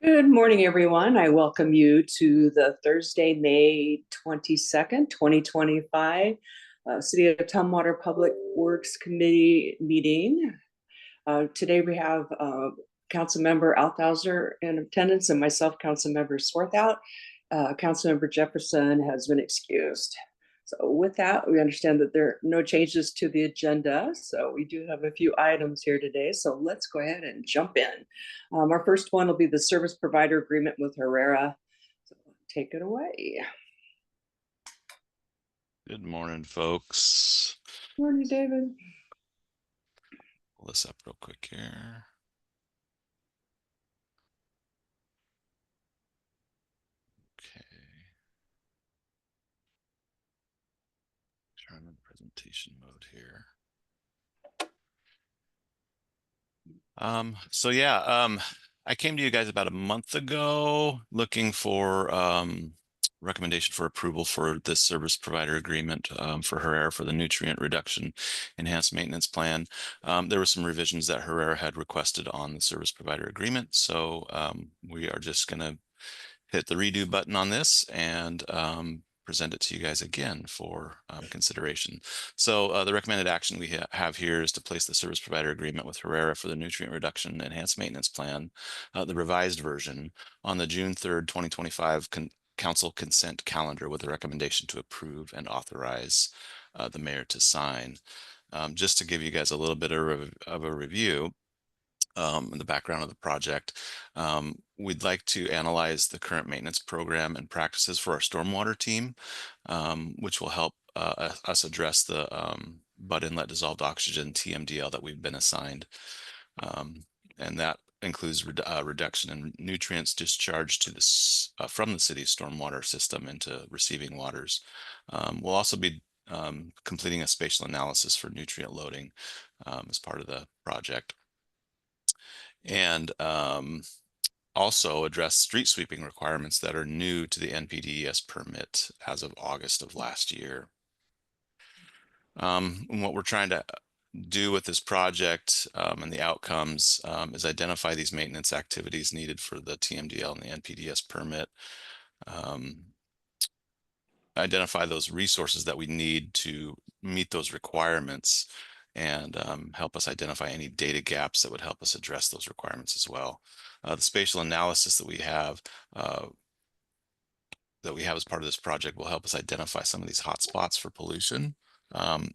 Good morning, everyone. I welcome you to the Thursday, May 22nd, 2025 City of Tumwater Public Works Committee meeting. Today we have Councilmember Althauser in attendance and myself, Councilmember Swarthout. Councilmember Jefferson has been excused. So with that, we understand that there are no changes to the agenda. So we do have a few items here today. So let's go ahead and jump in. Our first one will be the service provider agreement with Herrera. So take it away. Good morning, folks. Morning, David. Pull this up real quick here. Okay. Turn on presentation mode here. I came to you guys about a month ago looking for recommendation for approval for this service provider agreement for Herrera for the nutrient reduction enhanced maintenance plan. There were some revisions that Herrera had requested on the service provider agreement. So we are just going to hit the redo button on this and present it to you guys again for consideration. So the recommended action we have here is to place the service provider agreement with Herrera for the nutrient reduction enhanced maintenance plan, the revised version, on the June 3rd, 2025 council consent calendar with a recommendation to approve and authorize the mayor to sign. Just to give you guys a little bit of a review, in the background of the project, we'd like to analyze the current maintenance program and practices for our stormwater team, which will help us address the butt inlet dissolved oxygen TMDL that we've been assigned. And that includes reduction in nutrients discharged to this from the city's stormwater system into receiving waters. We'll also be completing a spatial analysis for nutrient loading as part of the project, and also address street sweeping requirements that are new to the NPDES permit as of August of last year. And what we're trying to do with this project and the outcomes is identify these maintenance activities needed for the TMDL and the NPDES permit, identify those resources that we need to meet those requirements, and help us identify any data gaps that would help us address those requirements as well. The spatial analysis that we have as part of this project will help us identify some of these hotspots for pollution. And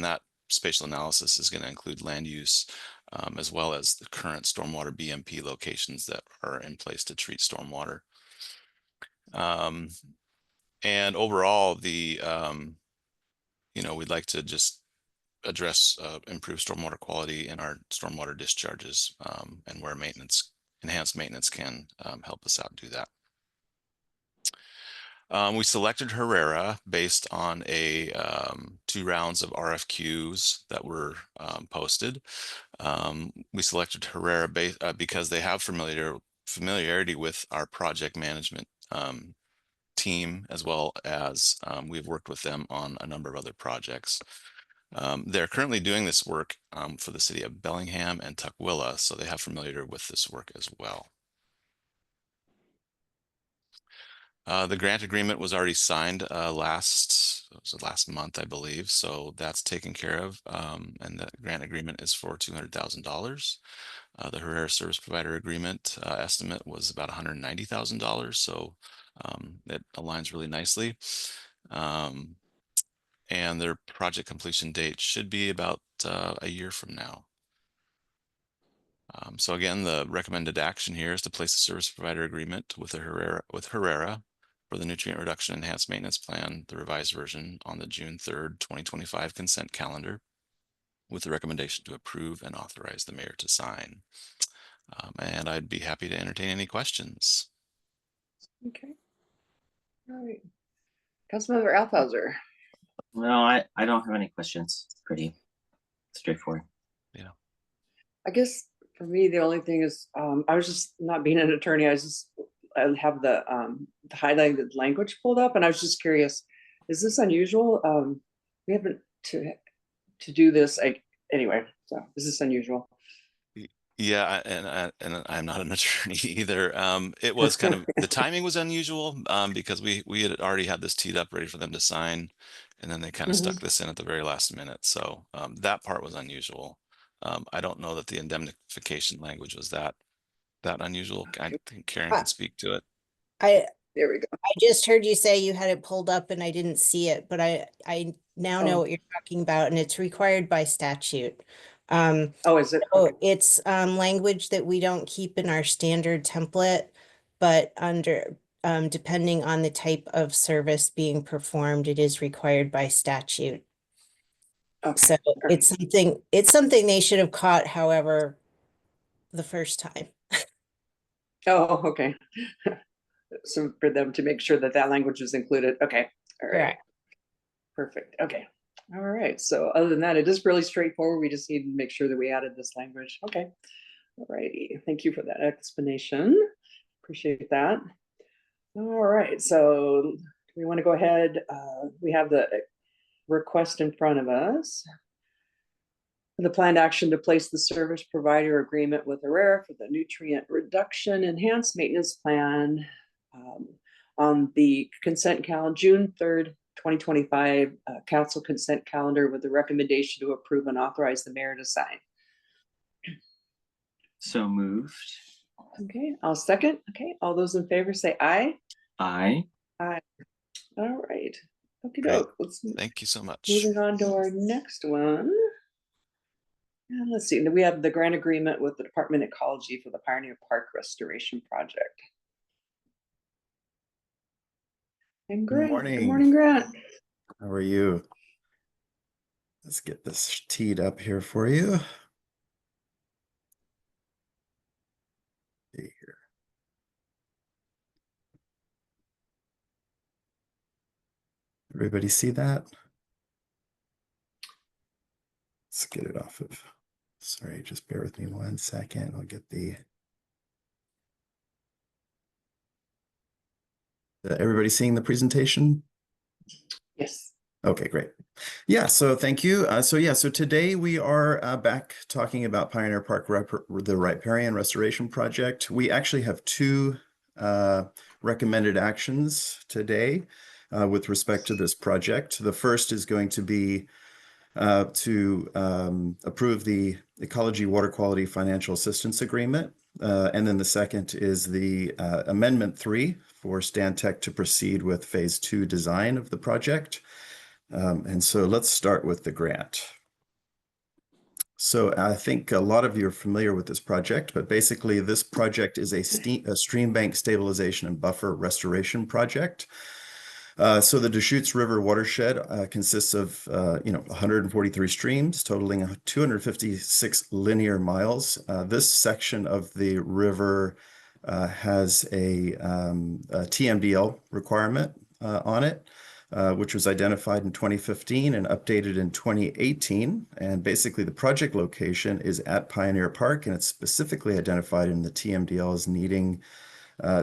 that spatial analysis is going to include land use as well as the current stormwater BMP locations that are in place to treat stormwater. And overall, we'd like to just address improved stormwater quality in our stormwater discharges, and where enhanced maintenance can help us out do that. We selected Herrera based on 2 rounds of RFQs that were posted. We selected Herrera because they have familiarity with our project management team, as well as we've worked with them on a number of other projects. They're currently doing this work for the city of Bellingham and Tukwila, so they have familiarity with this work as well. The grant agreement was already signed last month, I believe, so that's taken care of, and the grant agreement is for $200,000. The Herrera service provider agreement estimate was about $190,000, so it aligns really nicely. And their project completion date should be about a year from now. So again, the recommended action here is to place a service provider agreement with Herrera for the nutrient reduction enhanced maintenance plan, the revised version, on the June 3rd, 2025 consent calendar, with the recommendation to approve and authorize the mayor to sign. And I'd be happy to entertain any questions. Okay. All right. Councilmember Althauser. No, I don't have any questions. Pretty straightforward. Yeah. I guess for me, the only thing is I was just not being an attorney. I have the highlighted language pulled up, and I was just curious, is this unusual? We haven't to do this anyway, so is this unusual? Yeah, and I'm not an attorney either. It was kind of the timing was unusual because we had already had this teed up ready for them to sign, and then they kind of stuck this in at the very last minute. So that part was unusual. I don't know that the indemnification language was that unusual. I think Karen can speak to it. I There we go. I just heard you say you had it pulled up and I didn't see it, but I now know Oh. what you're talking about, and it's required by statute. Oh, is it? So Okay. it's language that we don't keep in our standard template, but under depending on the type of service being performed, it is required by statute. Okay. So it's something they should have caught, however, the first time. Oh, okay. So for them to make sure that that language is included. Okay. All right. Correct. Perfect. Okay. All right. So other than that, it is really straightforward. We just need to make sure that we added this language. Okay. All righty. Thank you for that explanation. Appreciate that. All right. So do we want to go ahead? We have the request in front of us. The planned action to place the service provider agreement with ARERA for the nutrient reduction enhanced maintenance plan on the consent calendar, June 3rd, 2025, council consent calendar with the recommendation to approve and authorize the mayor to sign. So moved. Okay, I'll second. Okay, all those in favor say aye. Aye. Aye. All right. Okay, Great. let's Thank you so much. moving on to our next one. And let's see, we have the grant agreement with the Department of Ecology for the Pioneer Park Restoration Project. And Grant, good morning, Grant. How are you? Let's get this teed up here for you. See here. Everybody see that? Let's get it off of. Sorry, just bear with me 1 second. I'll get the. Everybody seeing the presentation? Yes. Okay, great. Yeah, so thank you. So today we are back talking about Pioneer Park, the Riparian Restoration Project. We actually have two recommended actions today with respect to this project. The first is going to be to approve the Ecology Water Quality Financial Assistance Agreement. And then the second is the Amendment 3 for Stantec to proceed with Phase 2 design of the project. And so let's start with the grant. So I think a lot of you are familiar with this project, but basically this project is a stream bank stabilization and buffer restoration project. So the Deschutes River watershed consists of 143 streams totaling 256 linear miles. This section of the river has a TMDL requirement on it, which was identified in 2015 and updated in 2018. And basically the project location is at Pioneer Park, and it's specifically identified in the TMDL as needing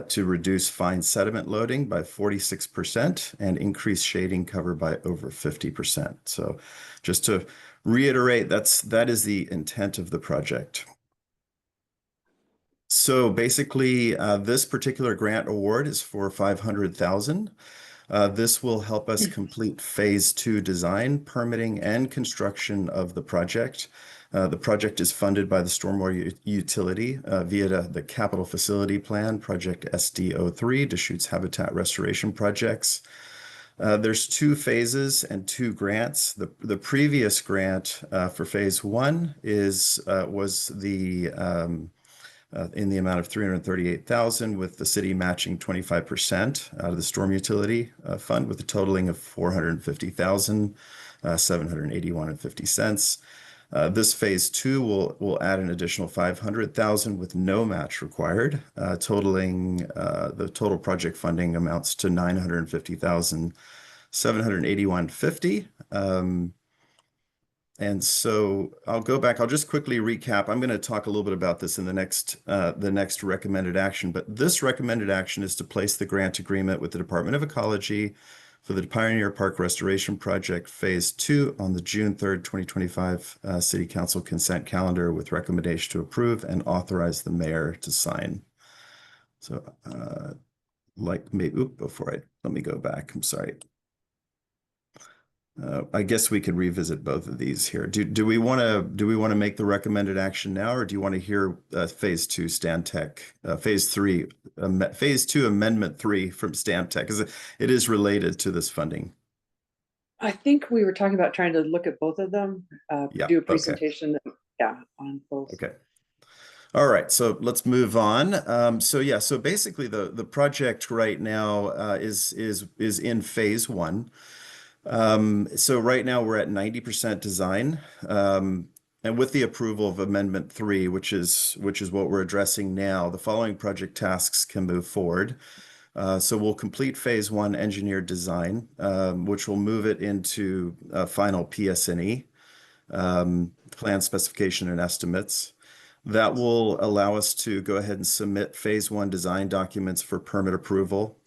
to reduce fine sediment loading by 46% and increase shading cover by over 50%. So just to reiterate, that is the intent of the project. So basically, this particular grant award is for $500,000. This will help us complete Phase 2 design, permitting, and construction of the project. The project is funded by the Stormwater Utility via the Capital Facility Plan, Project SD03, Deschutes Habitat Restoration Projects. There's 2 phases and 2 grants. The previous grant for Phase 1 was in the amount of $338,000, with the city matching 25% out of the Storm Utility Fund, with a totaling of $450,781.50. This Phase 2 will add an additional $500,000 with no match required, totaling the total project funding amounts to $950,781.50. And so I'll go back. I'll just quickly recap. I'm going to talk a little bit about this in the next recommended action. But this recommended action is to place the grant agreement with the Department of Ecology for the Pioneer Park Restoration Project Phase 2 on the June 3rd, 2025 City Council consent calendar with recommendation to approve and authorize the mayor to sign. So let me go back. I'm sorry. I guess we could revisit both of these here. Do we want to make the recommended action now, or do you want to hear Phase 2 Stantec, Phase 2 Amendment 3 from Stantec? Because it is related to this funding. I think we were talking about trying to look at both of them, Yeah, do a okay. presentation, yeah, on both. Okay. All right, so let's move on. So basically the project right now is in Phase 1. So right now we're at 90% design. And with the approval of Amendment 3, which is what we're addressing now, the following project tasks can move forward. So we'll complete Phase 1 engineered design, which will move it into final PS&E, plan specification and estimates. That will allow us to go ahead and submit Phase 1 design documents for permit approval.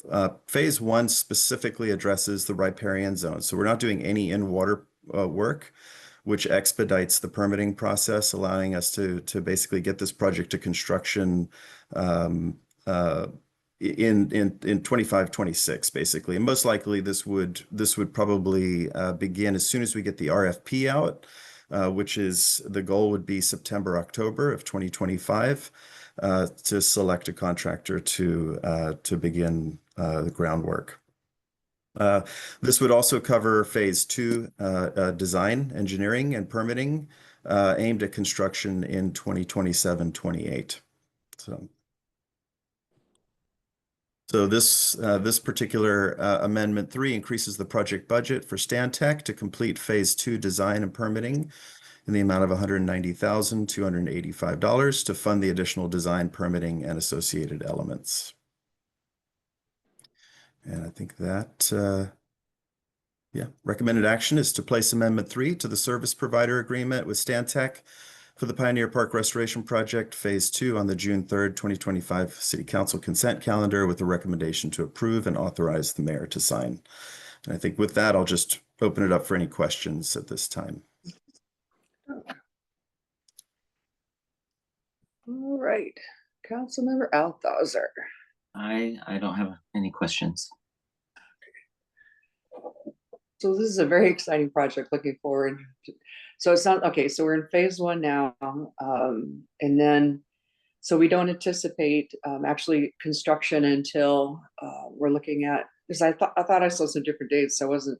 Phase 1 specifically addresses the riparian zone. So we're not doing any in-water work, which expedites the permitting process, allowing us to basically get this project to construction in 25-26, basically. And most likely this would probably begin as soon as we get the RFP out. Which is the goal would be September, October of 2025 to select a contractor to begin the groundwork. This would also cover Phase 2 design, engineering, and permitting aimed at construction in 2027-28. So this particular Amendment 3 increases the project budget for Stantec to complete Phase 2 design and permitting in the amount of $190,285 to fund the additional design, permitting, and associated elements. And I think that, recommended action is to place Amendment 3 to the service provider agreement with Stantec for the Pioneer Park Restoration Project Phase 2 on the June 3rd, 2025 City Council consent calendar with a recommendation to approve and authorize the mayor to sign. And I think with that, I'll just open it up for any questions at this time. All right, Councilmember Althauser. I don't have any questions. So this is a very exciting project, looking forward. So it's not, okay, so we're in Phase 1 now, and then, so we don't anticipate actually construction until we're looking at, because I thought I saw some different dates, so I wasn't,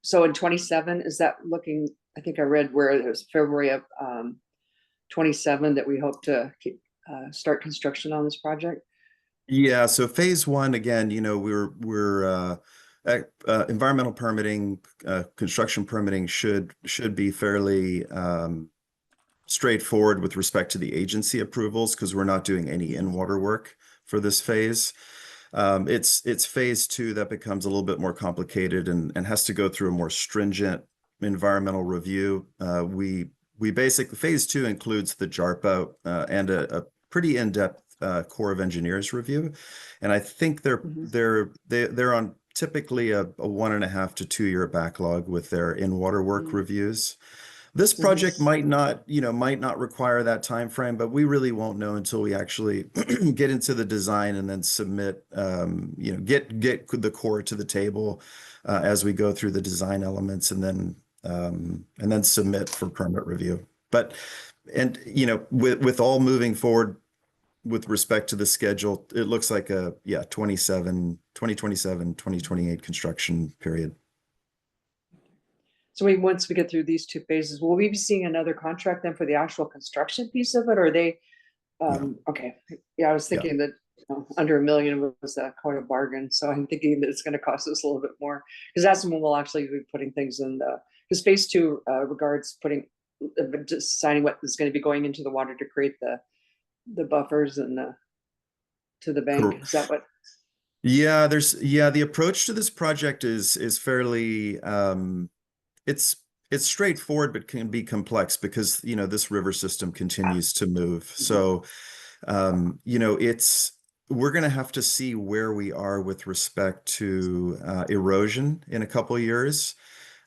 so in 27, is that looking, I think I read where there's February of 27 that we hope to start construction on this project? Yeah, so Phase 1, again, we're environmental permitting, construction permitting should be fairly straightforward with respect to the agency approvals, because we're not doing any in-water work for this phase. It's Phase 2 that becomes a little bit more complicated and has to go through a more stringent environmental review. We basically, Phase 2 includes the JARPA and a pretty in-depth Corps of Engineers review, and I think they're on typically a 1.5 to 2 year backlog with their in-water work reviews. This project might not require that time frame, but we really won't know until we actually get into the design and then submit, get the Corps to the table as we go through the design elements, and then submit for permit review. But with all moving forward with respect to the schedule, it looks like a 2027, 2028 construction period. So once we get through these two phases, will we be seeing another contract then for the actual construction piece of it? Or are they, okay. Yeah, I was thinking that under $1 million was quite a bargain. So I'm thinking that it's going to cost us a little bit more, because that's when we'll actually be putting things in because Phase 2 regards deciding what is going to be going into the water to create the buffers and to the bank. Correct. Is that what? Yeah, the approach to this project is fairly it's straightforward, but can be complex because this river system continues to move. So it's we're going to have to see where we are with respect to erosion in a couple of years.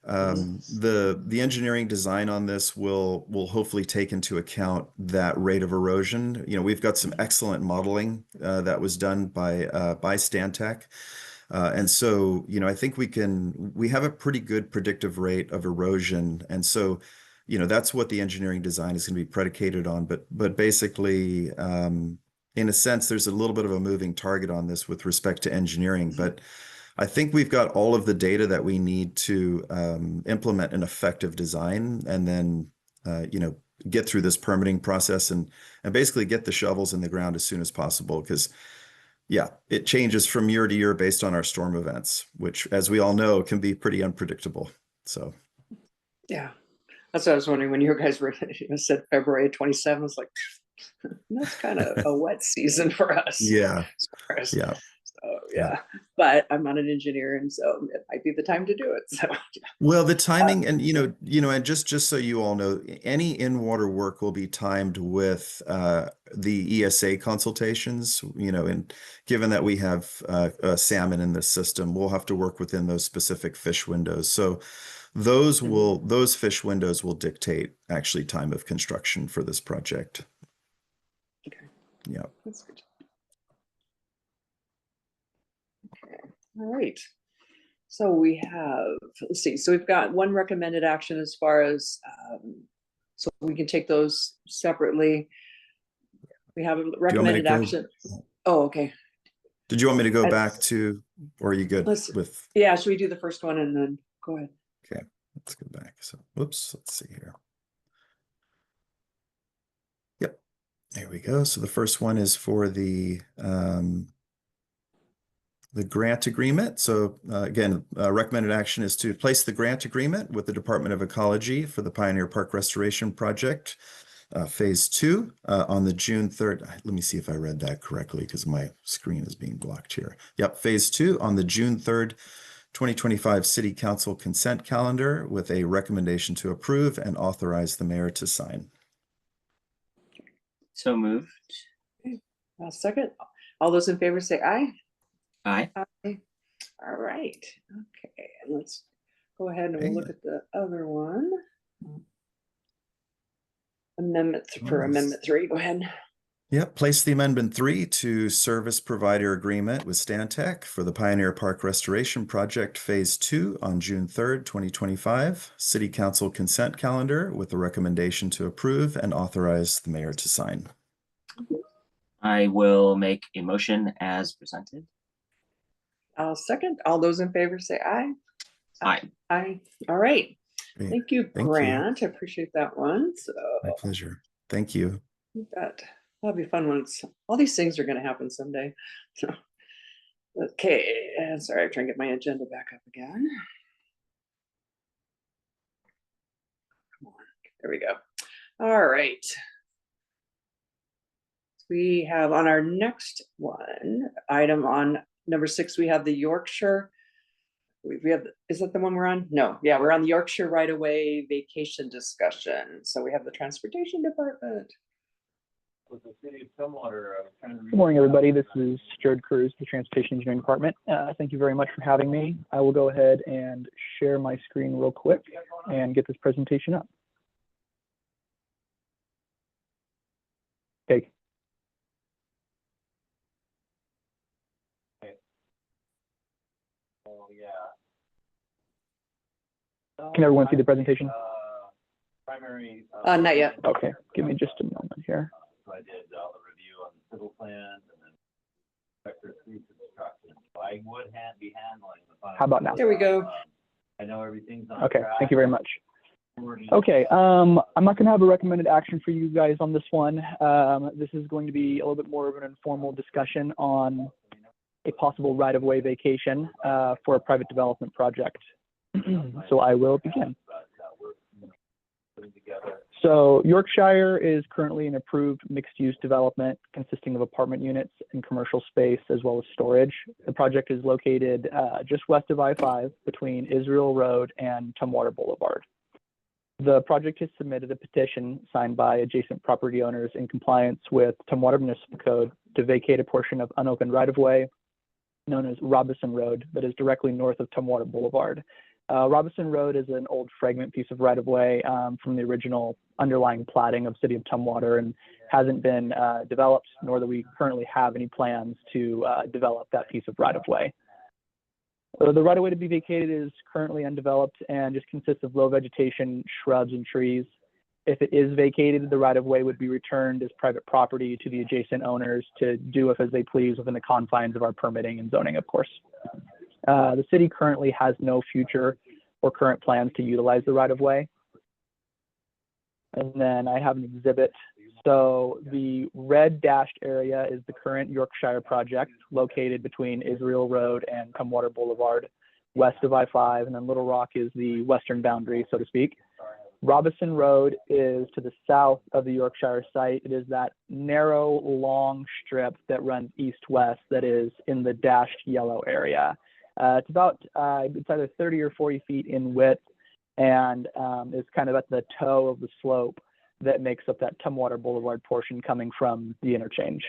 The engineering design on this will hopefully take into account that rate of erosion. You know, we've got some excellent modeling that was done by Stantec. And so, you know, I think we have a pretty good predictive rate of erosion. And so, you know, that's what the engineering design is going to be predicated on. But basically, in a sense, there's a little bit of a moving target on this with respect to engineering. But I think we've got all of the data that we need to implement an effective design, and then, you know, get through this permitting process and basically get the shovels in the ground as soon as possible. Because, yeah, it changes from year to year based on our storm events, which, as we all know, can be pretty unpredictable. So, Yeah, that's what I was wondering when you guys were said February 27th. It's like that's kind of a wet season for us. yeah, So, yeah. yeah, but I'm not an engineer, and so it might be the time to do it. So, yeah. Well, the timing, and and just so you all know, any in-water work will be timed with the ESA consultations. You know, and given that we have salmon in this system, we'll have to work within those specific fish windows. So those fish windows will dictate actually time of construction for this project. Okay. Yeah. That's good. Okay. All right. So we have, let's see, so we've got one recommended action as far as, so we can take those separately. We have a recommended action. Oh, okay. Did you want me to go back to, or are you good with? Yeah, should we do the first one and then go ahead? Okay, let's go back. So, whoops, let's see here. Yep, there we go. So the first one is for the grant agreement. So again, recommended action is to place the grant agreement with the Department of Ecology for the Pioneer Park Restoration Project, Phase 2, on the June 3rd. Let me see if I read that correctly because my screen is being blocked here. Yep, Phase 2 on the June 3rd, 2025 City Council consent calendar with a recommendation to approve and authorize the mayor to sign. So moved. I'll second. All those in favor say aye. Aye. Aye. All right. Okay, and let's go ahead and we'll look at the other one. Amendment for Amendment 3. Go ahead. Yep, place the Amendment 3 to service provider agreement with Stantec for the Pioneer Park Restoration Project Phase 2 on June 3rd, 2025. City Council consent calendar with a recommendation to approve and authorize the mayor to sign. I will make a motion as presented. I'll second. All those in favor say aye. Aye. Aye. All right. Great. Thank you, Thank you. Grant. I appreciate that one. So My pleasure. Thank you. that'll be fun once. All these things are going to happen someday. So, okay. And sorry, I'm trying to get my agenda back up again. Come on. There we go. All right. We have on our next one item on number 6, we have the Yorkshire. We have, is that the one we're on? No, yeah, we're on the Yorkshire right-of-way vacation discussion. So we have the transportation department. Good morning, everybody. This is Jared Cruz, the Transportation Engineering Department. Thank you very much for having me. I will go ahead and share my screen real quick and get this presentation up. Okay. Can everyone see the presentation? Not yet. Okay, give me just a moment here. So I did the review on the civil plans and then vector 3 construction. So I would be handling the final. How about now? There we go. I know everything's on Okay, track. thank you very much. Okay, I'm not going to have a recommended action for you guys on this one. This is going to be a little bit more of an informal discussion on a possible right-of-way vacation for a private development project. So I will begin. So Yorkshire is currently an approved mixed-use development consisting of apartment units and commercial space as well as storage. The project is located just west of I-5 between Israel Road and Tumwater Boulevard. The project has submitted a petition signed by adjacent property owners in compliance with Tumwater Municipal Code to vacate a portion of unopened right-of-way known as Robinson Road that is directly north of Tumwater Boulevard. Robinson Road is an old fragment piece of right-of-way from the original underlying platting of City of Tumwater and hasn't been developed, nor do we currently have any plans to develop that piece of right-of-way. The right-of-way to be vacated is currently undeveloped and just consists of low vegetation, shrubs, and trees. If it is vacated, the right-of-way would be returned as private property to the adjacent owners to do with as they please within the confines of our permitting and zoning, of course. The city currently has no future or current plans to utilize the right-of-way. And then I have an exhibit. So the red dashed area is the current Yorkshire project located between Israel Road and Tumwater Boulevard, west of I-5, and then Little Rock is the western boundary, so to speak. Robinson Road is to the south of the Yorkshire site. It is that narrow, long strip that runs east-west that is in the dashed yellow area. It's about, it's either 30 or 40 feet in width and is kind of at the toe of the slope that makes up that Tumwater Boulevard portion coming from the interchange.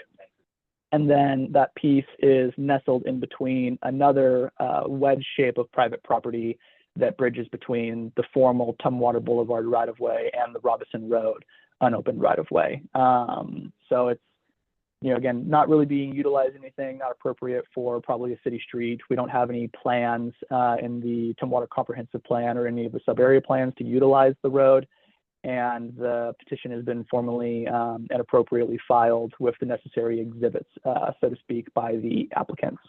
And then that piece is nestled in between another wedge shape of private property that bridges between the formal Tumwater Boulevard right-of-way and the Robinson Road unopened right-of-way. So it's, you know, again, not really being utilized anything, not appropriate for probably a city street. We don't have any plans in the Tumwater Comprehensive Plan or any of the sub-area plans to utilize the road. And the petition has been formally and appropriately filed with the necessary exhibits, so to speak, by the applicants.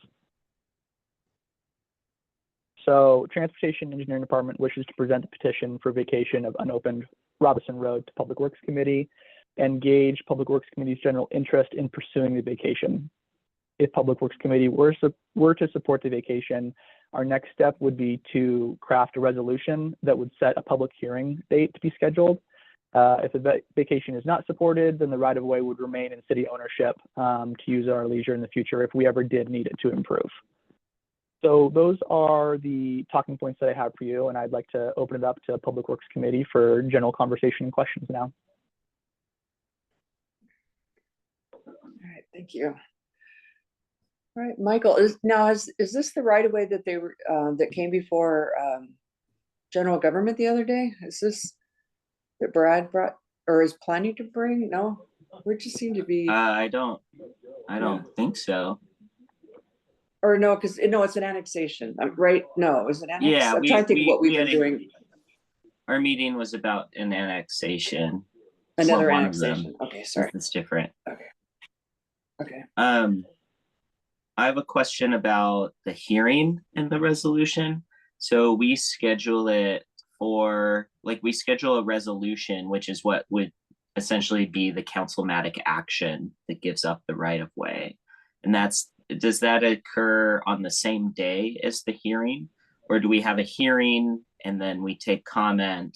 So Transportation Engineering Department wishes to present a petition for vacation of unopened Robinson Road to Public Works Committee and gauge Public Works Committee's general interest in pursuing the vacation. If Public Works Committee were to support the vacation, our next step would be to craft a resolution that would set a public hearing date to be scheduled. If the vacation is not supported, then the right-of-way would remain in city ownership to use at our leisure in the future if we ever did need it to improve. So those are the talking points that I have for you, and I'd like to open it up to Public Works Committee for general conversation and questions now. All right, thank you. All right, Michael, is this the right of way that they were that came before general government the other day? Is this that Brad brought or is planning to bring? No, we just seem to be. I don't think so. Or no, because no, it's an annexation, right? No, is it annex? Yeah, I'm trying to think of what we've been doing. Our meeting was about an annexation. Another one of them. annexation. Okay, sorry. It's different. Okay. I have a question about the hearing in the resolution. So we schedule it for, like, we schedule a resolution, which is what would essentially be the councilmatic action that gives up the right of way. And does that occur on the same day as the hearing? Or do we have a hearing and then we take comment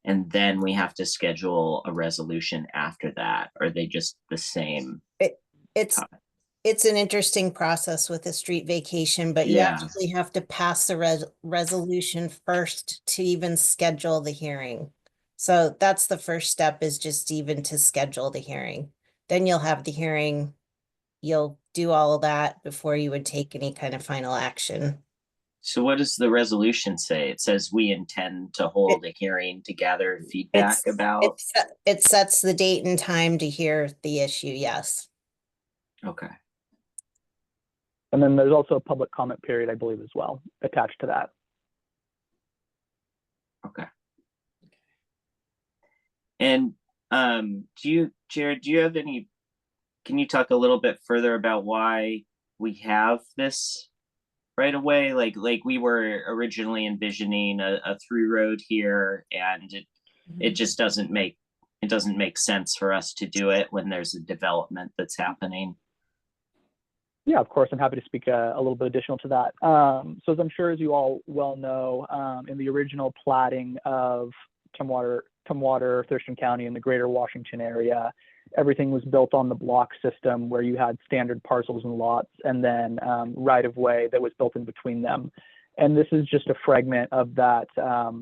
and then we have to schedule a resolution after that? Or are they just the same? It's an interesting process with a street vacation, but you actually have to pass the resolution first to even schedule the hearing. So that's the first step, is just even to schedule the hearing. Then you'll have the hearing. You'll do all of that before you would take any kind of final action. So what does the resolution say? It says we intend to hold a hearing to gather feedback about. It sets the date and time to hear the issue, yes. Okay. And then there's also a public comment period, I believe, as well, attached to that. Okay. And Jared, do you have any, can you talk a little bit further about why we have this right away? Like we were originally envisioning a through road here, and it just doesn't make sense for us to do it when there's a development that's happening. Yeah, of course, I'm happy to speak a little bit additional to that. So as I'm sure as you all well know, in the original platting of Tumwater, Thurston County, and the greater Washington area, everything was built on the block system where you had standard parcels and lots and then right-of-way that was built in between them. And this is just a fragment of that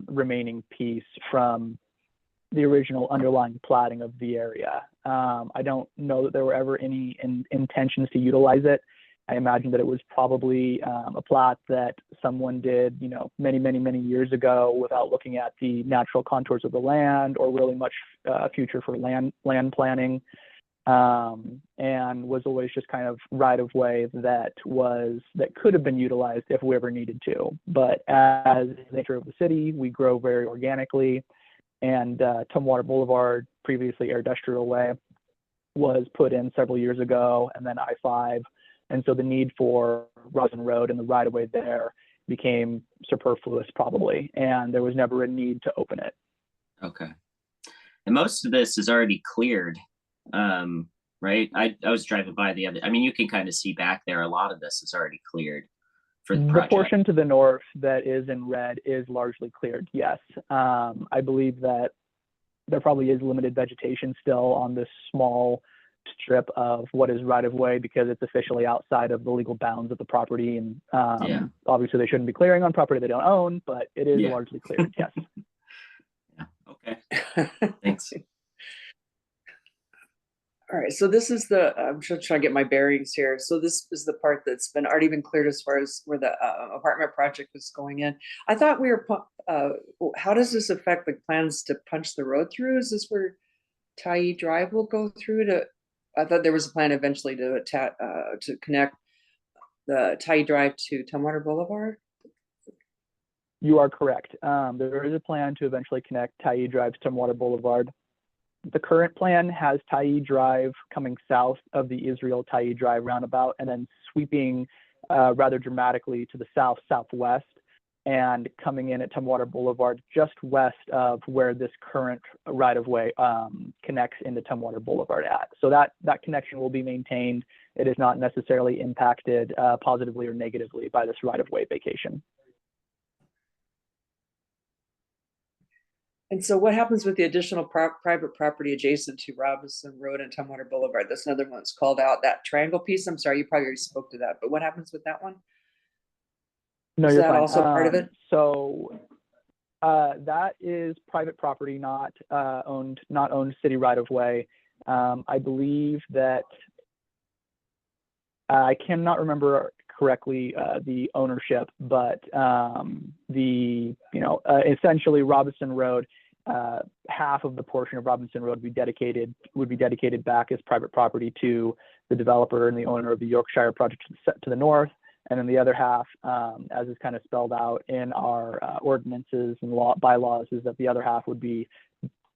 remaining piece from the original underlying platting of the area. I don't know that there were ever any intentions to utilize it. I imagine that it was probably a plat that someone did, you know, many, many, many years ago without looking at the natural contours of the land or really much future for land planning, and was always just kind of right of way that could have been utilized if we ever needed to. But as the nature of the city, we grow very organically, and Tumwater Boulevard, previously Air Industrial Way, was put in several years ago, and then I-5. And so the need for Rosin Road and the right-of-way there became superfluous probably, and there was never a need to open it. Okay. And most of this is already cleared, right? I was driving by the other, I mean, you can kind of see back there, a lot of this is already cleared for the project. The portion to the north that is in red is largely cleared, yes. I believe that there probably is limited vegetation still on this small strip of what is right of way because it's officially outside of the legal bounds of the property, and obviously they shouldn't be clearing on property they don't own, but it is largely cleared. Yes. Yeah. Okay. Thanks. All right, so this is I'm just trying to get my bearings here. So this is the part that's already been cleared as far as where the apartment project is going in. I thought we were, how does this affect the plans to punch the road through? Is this where Tyee Drive will go through to? I thought there was a plan eventually to connect the Tyee Drive to Tumwater Boulevard. You are correct. There is a plan to eventually connect Tyee Drive to Tumwater Boulevard. The current plan has Tyee Drive coming south of the Israel Tyee Drive roundabout and then sweeping rather dramatically to the southwest and coming in at Tumwater Boulevard just west of where this current right-of-way connects into Tumwater Boulevard at. So that connection will be maintained. It is not necessarily impacted positively or negatively by this right-of-way vacation. And so what happens with the additional private property adjacent to Robinson Road and Tumwater Boulevard? That's another one that's called out, that triangle piece. I'm sorry, you probably already spoke to that, but what happens with that one? No, Is you're that fine. also part of it? So that is private property, not owned city right of way. I believe that I cannot remember correctly the ownership, but essentially Robinson Road, half of the portion of Robinson Road would be dedicated back as private property to the developer and the owner of the Yorkshire project to the north. And then the other half, as is kind of spelled out in our ordinances and bylaws, is that the other half would be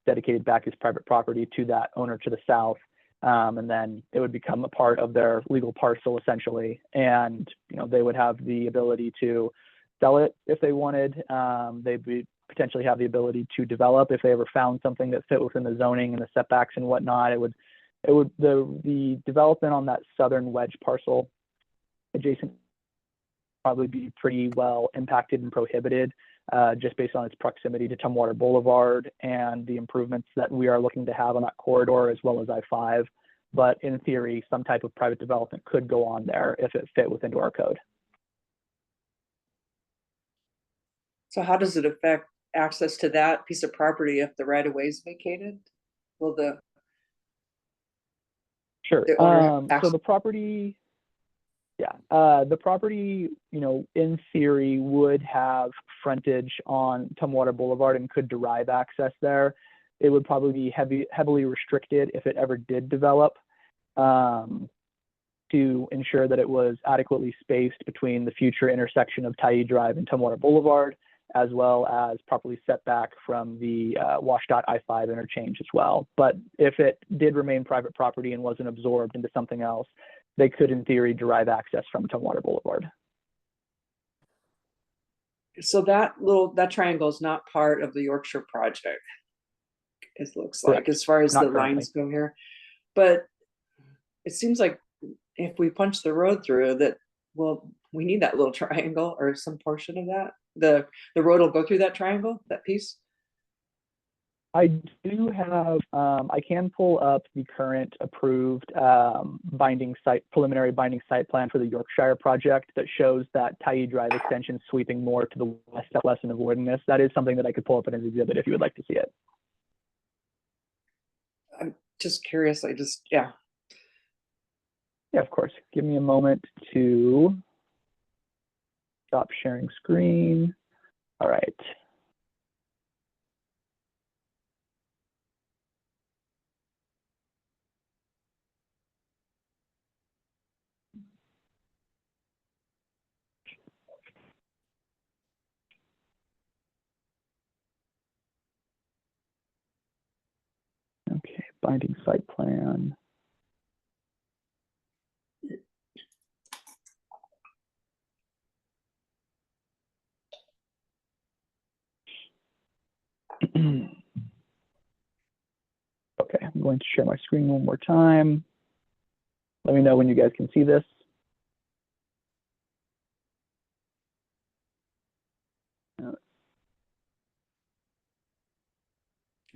dedicated back as private property to that owner to the south. And then it would become a part of their legal parcel essentially. And, they would have the ability to sell it if they wanted. They'd potentially have the ability to develop if they ever found something that fit within the zoning and the setbacks and whatnot. The development on that southern wedge parcel adjacent probably be pretty well impacted and prohibited just based on its proximity to Tumwater Boulevard and the improvements that we are looking to have on that corridor as well as I-5. But in theory, some type of private development could go on there if it fit within our code. So how does it affect access to that piece of property if the right-of-way is vacated? Will Sure. So the property, in theory would have frontage on Tumwater Boulevard and could derive access there. It would probably be heavily restricted if it ever did develop to ensure that it was adequately spaced between the future intersection of Tyee Drive and Tumwater Boulevard, as well as properly set back from the WashDOT I-5 interchange as well. But if it did remain private property and wasn't absorbed into something else, they could, in theory, derive access from Tumwater Boulevard. So that triangle is not part of the Yorkshire project, it looks like, Correct. as far as Not the currently. lines go here. But it seems like if we punch the road through that, well, we need that little triangle or some portion of that. The road will go through that triangle, that piece. I do have, I can pull up the current approved preliminary binding site plan for the Yorkshire project that shows that Tyee Drive extension sweeping more to the west and avoiding this. That is something that I could pull up in an exhibit if you would like to see it. just curious, yeah. Yeah, of course. Give me a moment to stop sharing screen. All right. Okay, binding site plan. Okay, I'm going to share my screen one more time. Let me know when you guys can see this.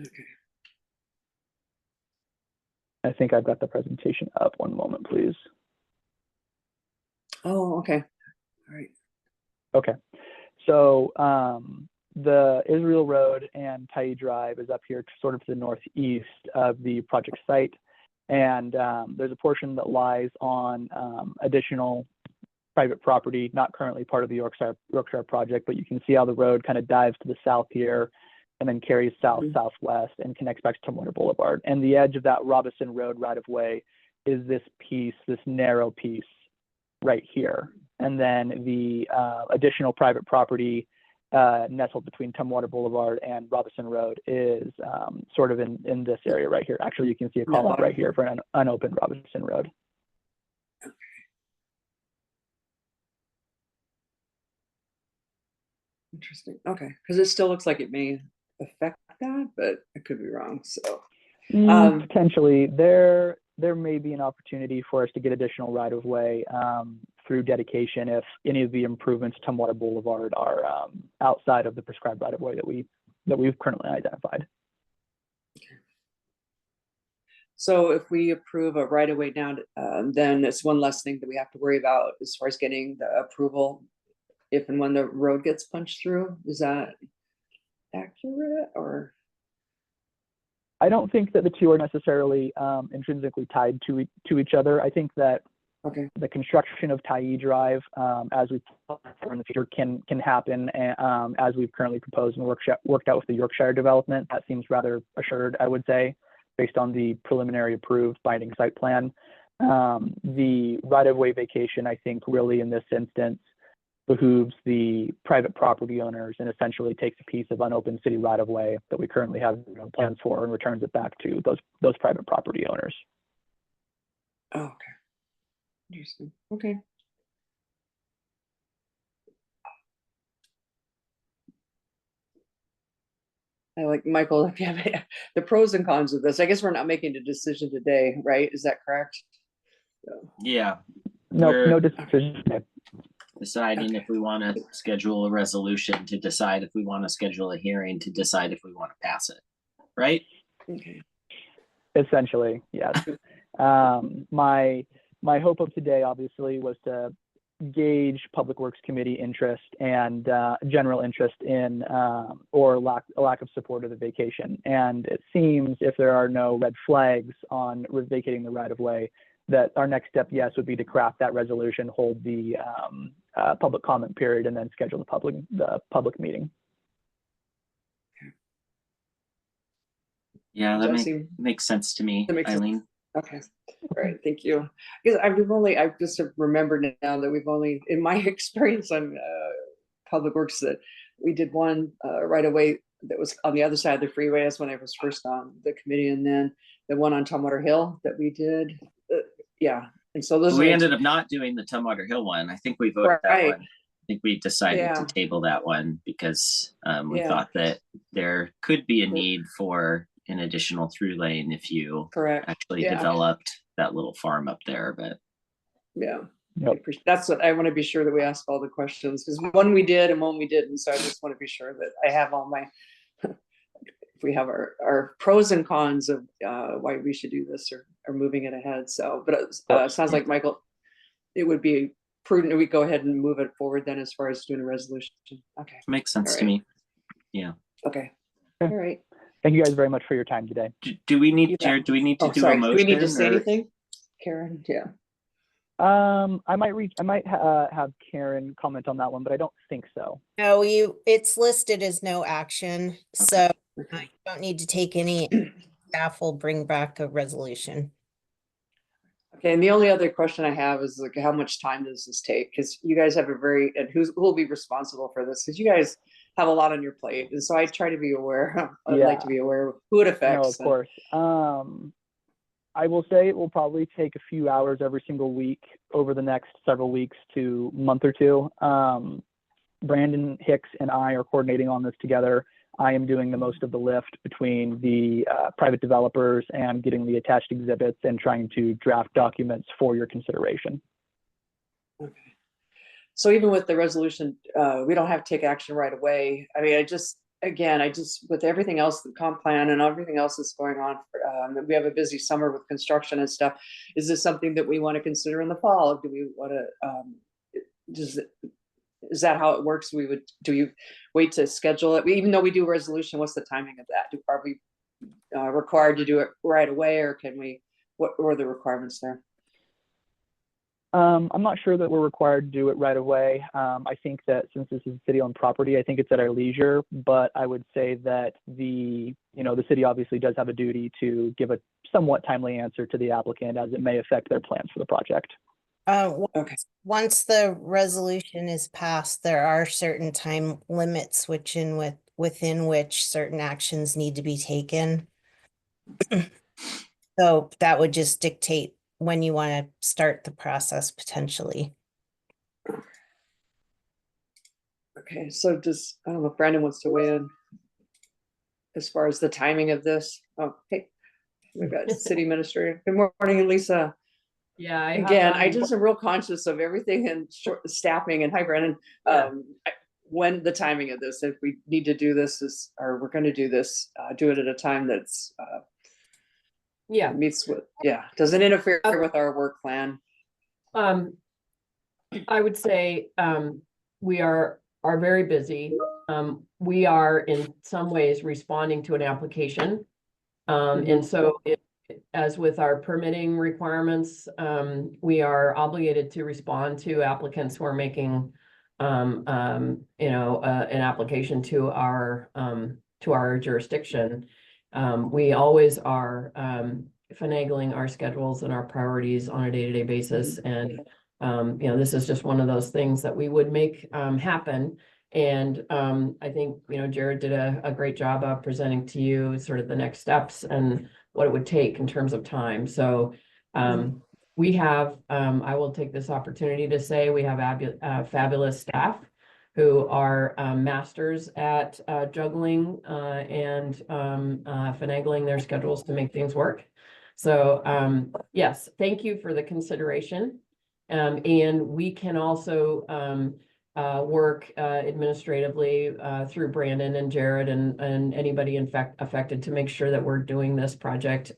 Okay. I think I've got the presentation up. One moment, please. Oh, okay. All right. Okay, so the Israel Road and Tyee Drive is up here sort of to the northeast of the project site. And there's a portion that lies on additional private property, not currently part of the Yorkshire project, but you can see how the road kind of dives to the south here and then carries southwest and connects back to Tumwater Boulevard. And the edge of that Robinson Road right of way is this piece, this narrow piece right here. And then the additional private property nestled between Tumwater Boulevard and Robinson Road is sort of in this area right here. Actually, you can see a call out right here for an unopened Robinson Road. Interesting. Okay, because it still looks like it may affect that, but I could be wrong. So potentially, there may be an opportunity for us to get additional right of way through dedication if any of the improvements to Tumwater Boulevard are outside of the prescribed right of way that we've currently identified. Okay. So if we approve a right of way now, then it's one less thing that we have to worry about as far as getting the approval if and when the road gets punched through. Is that accurate, or? I don't think that the two are necessarily intrinsically tied to each other. I think that the construction of Tyee Drive, as we in the future, can happen as we've currently proposed and worked out with the Yorkshire development. That seems rather assured, I would say, based on the preliminary approved binding site plan. The right-of-way vacation, I think, really in this instance behooves the private property owners and essentially takes a piece of unopened city right-of-way that we currently have plans for and returns it back to those private property owners. Oh, okay. Interesting. Okay. I like, Michael, if you have the pros and cons of this. I guess we're not making a decision today, right? Is that correct? So. Yeah. No decision. Deciding if we want to schedule a resolution, to decide if we want to schedule a hearing, to decide if we want to pass it, right? Okay. Essentially, yes. My hope of today, obviously, was to gauge Public Works Committee interest and general interest in or lack of support of the vacation. And it seems, if there are no red flags on vacating the right of way, that our next step, yes, would be to craft that resolution, hold the public comment period, and then schedule the public meeting. Yeah, that makes sense to me, Eileen. Okay, all right, thank you. Because I just have remembered now that we've only, in my experience on Public Works, that we did one right away that was on the other side of the freeway. That's when I was first on the committee, and then the one on Tumwater Hill that we did. Yeah, and so those. We ended up not doing the Tumwater Hill one. I think we voted that one. I think we decided to table that one because we thought that there could be a need for an additional through lane if you actually developed that little farm up there. But that's what I want to be sure that we ask all the questions, because one we did and one we didn't. So I just want to be sure that I have all my if we have our pros and cons of why we should do this or moving it ahead. So, but it sounds like, Michael, it would be prudent that we go ahead and move it forward then as far as doing a resolution. Okay. Makes sense to me. Yeah. Okay. All right. Thank you guys very much for your time today. Do we need, You bet. Jared, do we need to Oh, do sorry. a Do we need to motion say or? anything? Karen, yeah. I might have Karen comment on that one, but I don't think so. No, it's listed as no action, so you don't need to take any. Staff will bring back a resolution. Okay, and the only other question I have is like, how much time does this take? Because you guys have a very, and who will be responsible for this? Because you guys have a lot on your plate, and so I try to be aware. I'd like to be aware of who it affects. No, of course. I will say it will probably take a few hours every single week over the next several weeks to month or two. Brandon Hicks and I are coordinating on this together. I am doing the most of the lift between the private developers and getting the attached exhibits and trying to draft documents for your consideration. Okay. So even with the resolution, we don't have to take action right away. I mean, with everything else, the comp plan and everything else that's going on, we have a busy summer with construction and stuff. Is this something that we want to consider in the fall? Do we want to, is that how it works? Do you wait to schedule it? Even though we do a resolution, what's the timing of that? Are we required to do it right away, or what are the requirements there? I'm not sure that we're required to do it right away. I think that since this is city-owned property, I think it's at our leisure, but I would say that the city obviously does have a duty to give a somewhat timely answer to the applicant as it may affect their plans for the project. Okay. Once the resolution is passed, there are certain time limits within which certain actions need to be taken. So that would just dictate when you want to start the process potentially. Okay, so I don't know if Brandon wants to weigh in as far as the timing of this. Oh, hey, we've got city administrator. Good morning, Lisa. Yeah, I just am real conscious of everything and staffing. And hi, Brandon. When the timing of this, if we need to do this or we're going to do this, do it at a time that's meets with doesn't interfere with our work plan. I would say we are very busy. We are in some ways responding to an application, and so as with our permitting requirements, we are obligated to respond to applicants who are making an application to our jurisdiction. We always are finagling our schedules and our priorities on a day-to-day basis, and this is just one of those things that we would make happen. And I think Jared did a great job of presenting to you sort of the next steps and what it would take in terms of time. So we have, I will take this opportunity to say, we have fabulous staff who are masters at juggling and finagling their schedules to make things work. So yes, thank you for the consideration. And we can also work administratively through Brandon and Jared and anybody affected to make sure that we're doing this project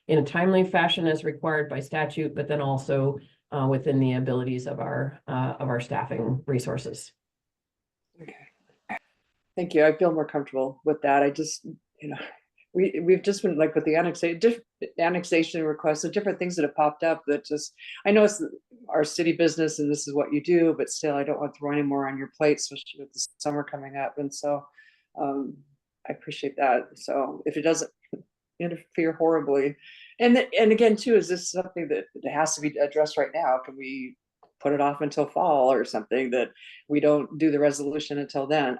in a timely fashion as required by statute, but then also within the abilities of our staffing resources. Okay. Thank you. I feel more comfortable with that. I just, we've just been like with the annexation requests, the different things that have popped up that just, I know it's our city business and this is what you do, but still I don't want to throw any more on your plate, especially with the summer coming up. And so I appreciate that. So if it doesn't interfere horribly, and again too, is this something that has to be addressed right now? Can we put it off until fall or something, that we don't do the resolution until then?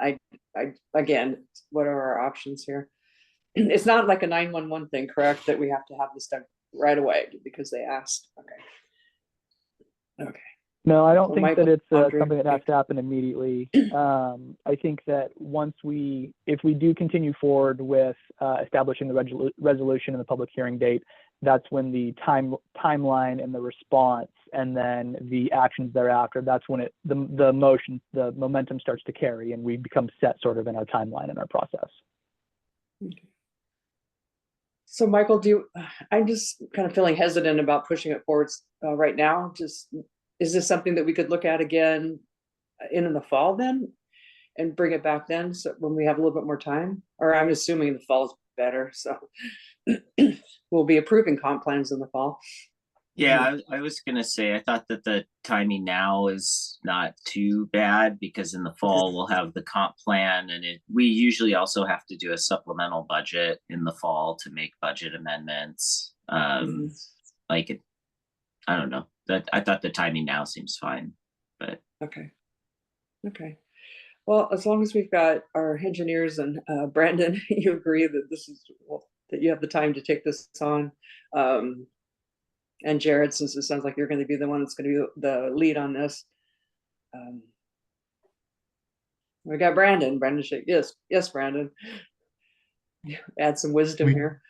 Again, what are our options here? It's not like a 911 thing, correct? That we have to have this done right away because they asked. Okay. No, I don't think Michael, that it's Andre, something that has to happen immediately. I think that if we do continue forward with establishing the resolution and the public hearing date, that's when the timeline and the response and then the actions thereafter, that's when the momentum starts to carry and we become set sort of in our timeline and our process. Okay. So Michael, I'm just kind of feeling hesitant about pushing it forward right now. Is this something that we could look at again in the fall then and bring it back then, so when we have a little bit more time? Or I'm assuming the fall is better, so. We'll be approving comp plans in the fall. Yeah, I was gonna say, I thought that the timing now is not too bad because in the fall we'll have the comp plan and we usually also have to do a supplemental budget in the fall to make budget amendments. Like, I don't know, that I thought the timing now seems fine, but. Okay. Okay. Well, as long as we've got our engineers and Brandon, you agree that this is, well, that you have the time to take this on. And Jared, since it sounds like you're going to be the one that's going to be the lead on this. We got Brandon. Brandon, yes, Brandon. Add some wisdom here.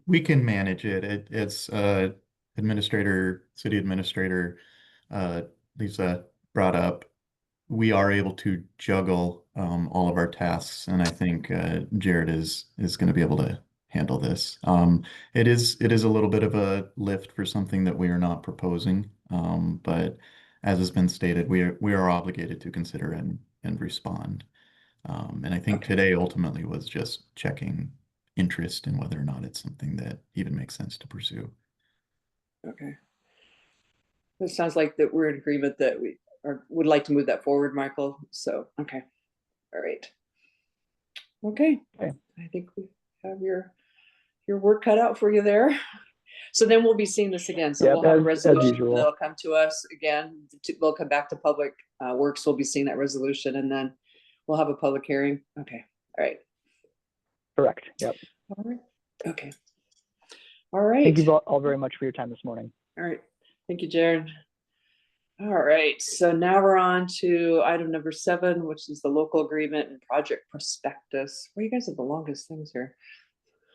We can manage it. It's city administrator Lisa brought up. We are able to juggle all of our tasks, and I think Jared is going to be able to handle this. It is a little bit of a lift for something that we are not proposing, but as has been stated, we are obligated to consider and respond. And I think today ultimately was just checking interest in whether or not it's something that even makes sense to pursue. Okay. It sounds like that we're in agreement that we would like to move that forward, Michael. So, okay. All right. Okay. I think we have your work cut out for you there. So then we'll be seeing this again. So we'll have a resolution that'll come to us again. We'll come back to Public Works. We'll be seeing that resolution and then we'll have a public hearing. Okay. All right. Correct. Yep. All right. Okay. All right. Thank you all very much for your time this morning. All right. Thank you, Jared. All right. So now we're on to item number 7, which is the local agreement and project prospectus. Well, you guys have the longest things here.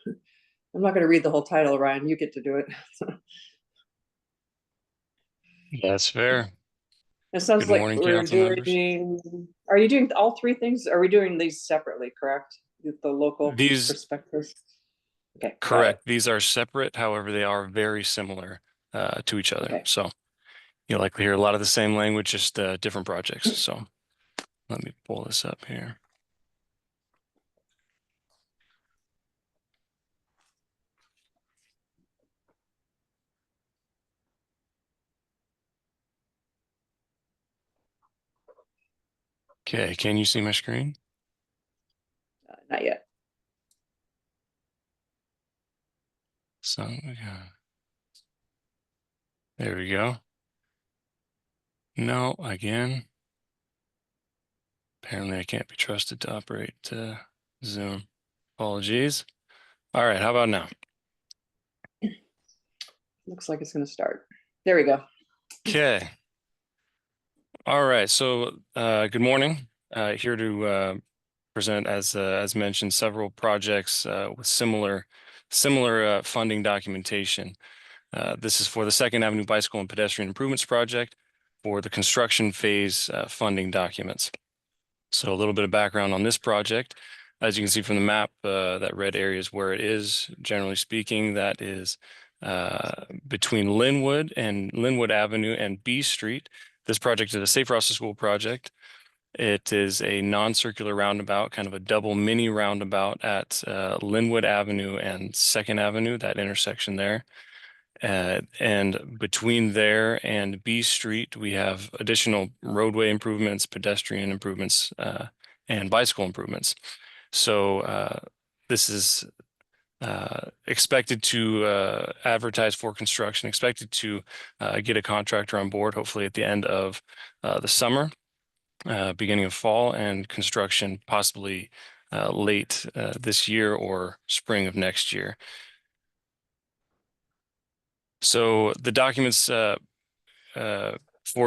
I'm not going to read the whole title, Ryan. You get to do it. That's fair. It sounds Good like morning, we're council members. doing. Are you doing all 3 things? Are we doing these separately? Correct. The local prospectus. Okay. Correct. These are separate. However, they are very similar to each other. Okay. So you'll likely hear a lot of the same language, just different projects. So let me pull this up here. Okay, can you see my screen? Not yet. So yeah. There we go. No, again. Apparently I can't be trusted to operate Zoom. Apologies. All right, how about now? Looks like it's going to start. There we go. Okay. All right, so good morning. Here to present, as mentioned, several projects with similar funding documentation. This is for the 2nd Avenue Bicycle and Pedestrian Improvements Project for the construction phase funding documents. So a little bit of background on this project. As you can see from the map, that red area is where it is. Generally speaking, that is between Linwood Avenue and B Street. This project is a Safe Routes to School project. It is a non-circular roundabout, kind of a double mini roundabout at Linwood Avenue and 2nd Avenue, that intersection there. And between there and B Street, we have additional roadway improvements, pedestrian improvements, and bicycle improvements. So this is expected to advertise for construction, expected to get a contractor on board, hopefully at the end of the summer, beginning of fall, and construction possibly late this year or spring of next year. So the documents for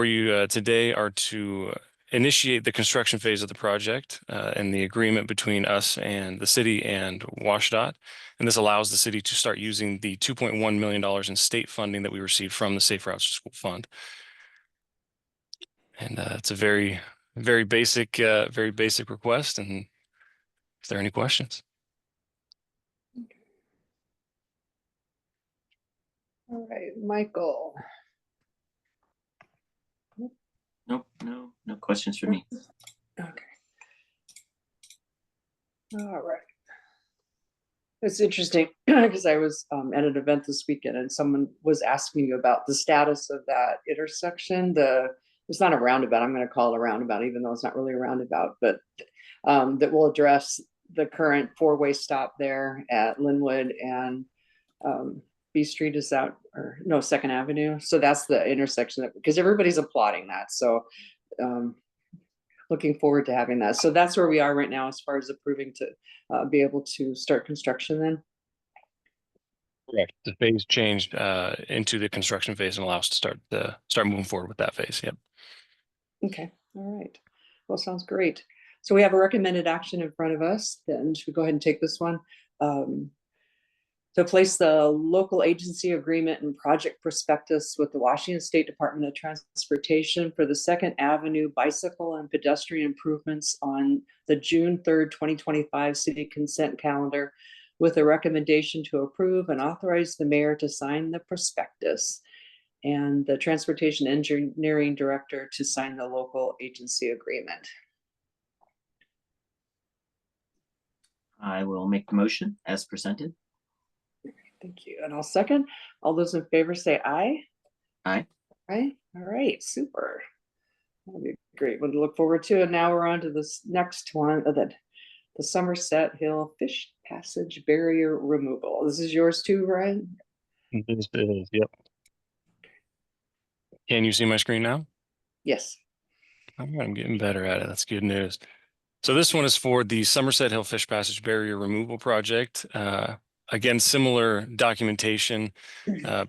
you today are to initiate the construction phase of the project and the agreement between us and the city and WashDOT. And this allows the city to start using the $2.1 million in state funding that we received from the Safe Routes to School Fund. And it's a very basic request. And is there any questions? All right, Michael. Nope, no questions for me. Okay. All right. It's interesting because I was at an event this weekend and someone was asking me about the status of that intersection. It's not a roundabout. I'm going to call it a roundabout, even though it's not really a roundabout, but that will address the current four-way stop there at Linwood and B Street is out, or no, 2nd Avenue. So that's the intersection because everybody's applauding that. So looking forward to having that. So that's where we are right now as far as approving to be able to start construction then. Correct. The phase changed into the construction phase and allows us to start moving forward with that phase. Yep. Okay, all right. Well, sounds great. So we have a recommended action in front of us. Then should we go ahead and take this one? To place the local agency agreement and project prospectus with the Washington State Department of Transportation for the 2nd Avenue bicycle and pedestrian improvements on the June 3rd, 2025 city consent calendar, with a recommendation to approve and authorize the mayor to sign the prospectus and the transportation engineering director to sign the local agency agreement. I will make the motion as presented. Thank you. And I'll second. All those in favor say aye. Aye. Aye. All right, super. That'll be great. We'll look forward to it. Now we're on to this next one, the Somerset Hill Fish Passage Barrier Removal. This is yours too, Ryan? This is, yep. Can you see my screen now? Yes. All right, I'm getting better at it. That's good news. So this one is for the Somerset Hill Fish Passage Barrier Removal Project. Again, similar documentation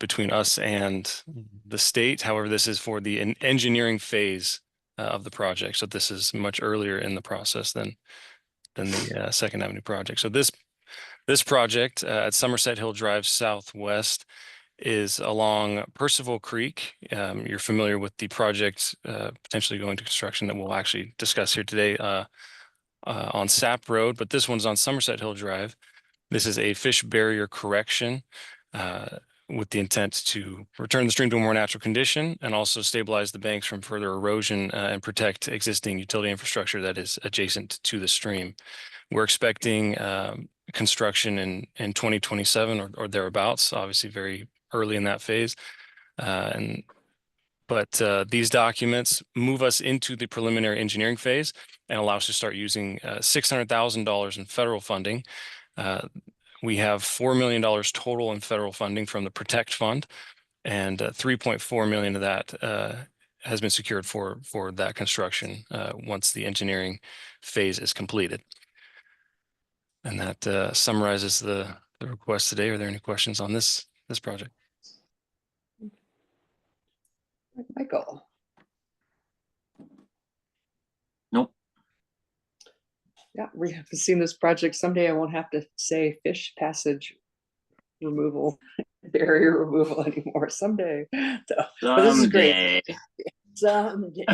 between us and the state. However, this is for the engineering phase of the project. So this is much earlier in the process than the 2nd Avenue project. So this project at Somerset Hill Drive Southwest is along Percival Creek. You're familiar with the project potentially going to construction that we'll actually discuss here today on Sap Road, but this one's on Somerset Hill Drive. This is a fish barrier correction with the intent to return the stream to a more natural condition and also stabilize the banks from further erosion and protect existing utility infrastructure that is adjacent to the stream. We're expecting construction in 2027 or thereabouts, obviously very early in that phase. But these documents move us into the preliminary engineering phase and allow us to start using $600,000 in federal funding. We have $4 million total in federal funding from the Protect Fund, and $3.4 million of that has been secured for that construction once the engineering phase is completed. And that summarizes the request today. Are there any questions on this project? Michael. Nope. Yeah, we have seen this project. Someday I won't have to say fish passage removal, barrier removal anymore. Someday. So, but this is great. Someday.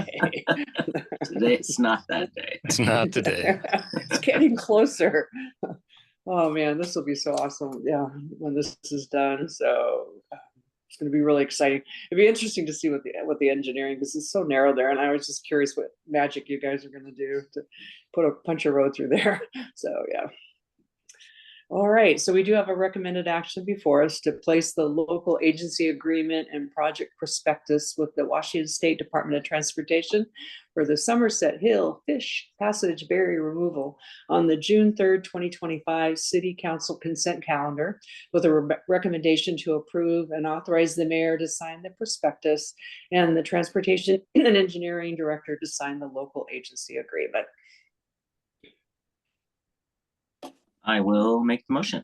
Today it's not that day. It's not today. It's getting closer. Oh man, this will be so awesome. Yeah, when this is done. So it's going to be really exciting. It'd be interesting to see what the engineering, because it's so narrow there. And I was just curious what magic you guys are going to do to put a punch a road through there. So yeah. All right, so we do have a recommended action before us to place the local agency agreement and project prospectus with the Washington State Department of Transportation for the Somerset Hill Fish Passage Barrier Removal on the June 3rd, 2025 City Council consent calendar, with a recommendation to approve and authorize the mayor to sign the prospectus and the transportation and engineering director to sign the local agency agreement. I will make the motion.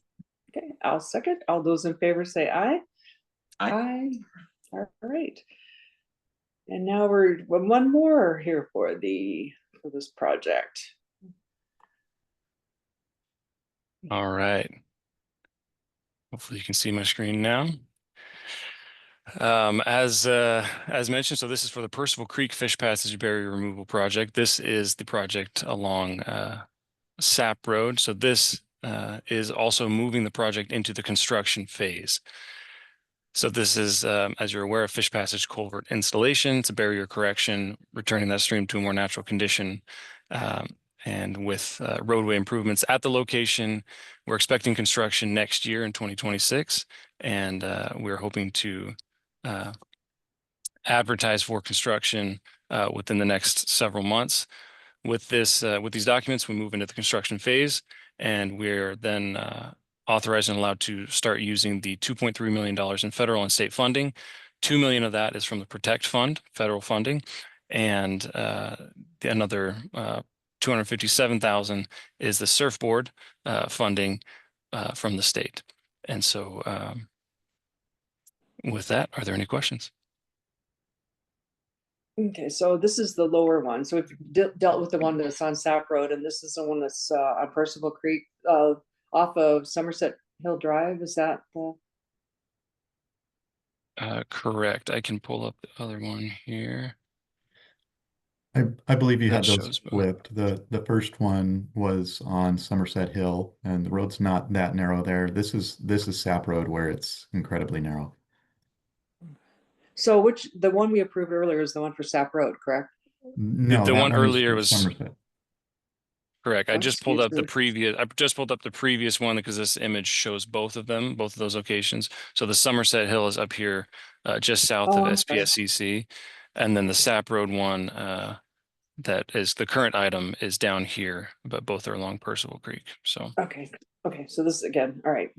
Okay, I'll second. All those in favor say aye. Aye. Aye. All right. And now we're one more here for this project. All right. Hopefully you can see my screen now. As mentioned, so this is for the Percival Creek Fish Passage Barrier Removal Project. This is the project along Sap Road. So this is also moving the project into the construction phase. So this is, as you're aware, a fish passage culvert installation. It's a barrier correction, returning that stream to a more natural condition. and with roadway improvements at the location. We're expecting construction next year in 2026, and we're hoping to advertise for construction within the next several months. With these documents, we move into the construction phase, and we're then authorized and allowed to start using the $2.3 million in federal and state funding. $2 million of that is from the Protect Fund, federal funding, and another $257,000 is the surfboard funding from the state. And so with that, are there any questions? Okay, so this is the lower one. So we've dealt with the one that's on Sap Road, and this is the one that's on Percival Creek, off of Somerset Hill Drive. Is that the? Correct. I can pull up the other one here. I believe you That had those shows both. flipped. The first one was on Somerset Hill, and the road's not that narrow there. This is Sap Road, where it's incredibly narrow. So the one we approved earlier is the one for Sap Road, correct? No, The that one is earlier for was Somerset. correct. I Oh, just pulled excuse up the me. previous. I just pulled up the previous one because this image shows both of them, both of those locations. So the Somerset Hill is up here, just south of Oh, okay. SPSCC, and then the Sap Road one, that is the current item, is down here, but both are along Percival Creek. So Okay, so this again, all right,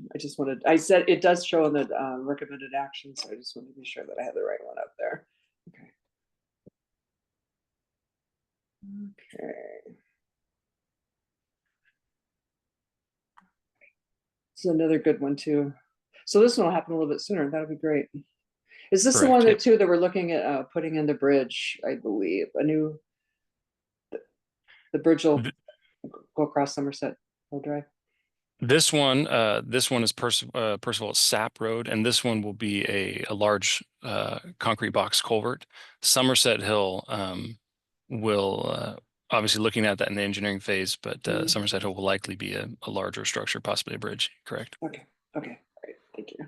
I said it does show in the recommended action, so I just wanted to be sure that I have the right one up there. Okay. Okay. It's another good one too. So this one will happen a little bit sooner. That'll be great. Is this the Correct, one yep. that we're looking at putting in the bridge, I believe, the bridge will go across Somerset Hill Drive? This one is Percival Sap Road, and this one will be a large concrete box culvert. Somerset Hill will obviously looking at that in the engineering phase, but Somerset Hill will likely be a larger structure, possibly a bridge. Correct. Okay, all right, thank you.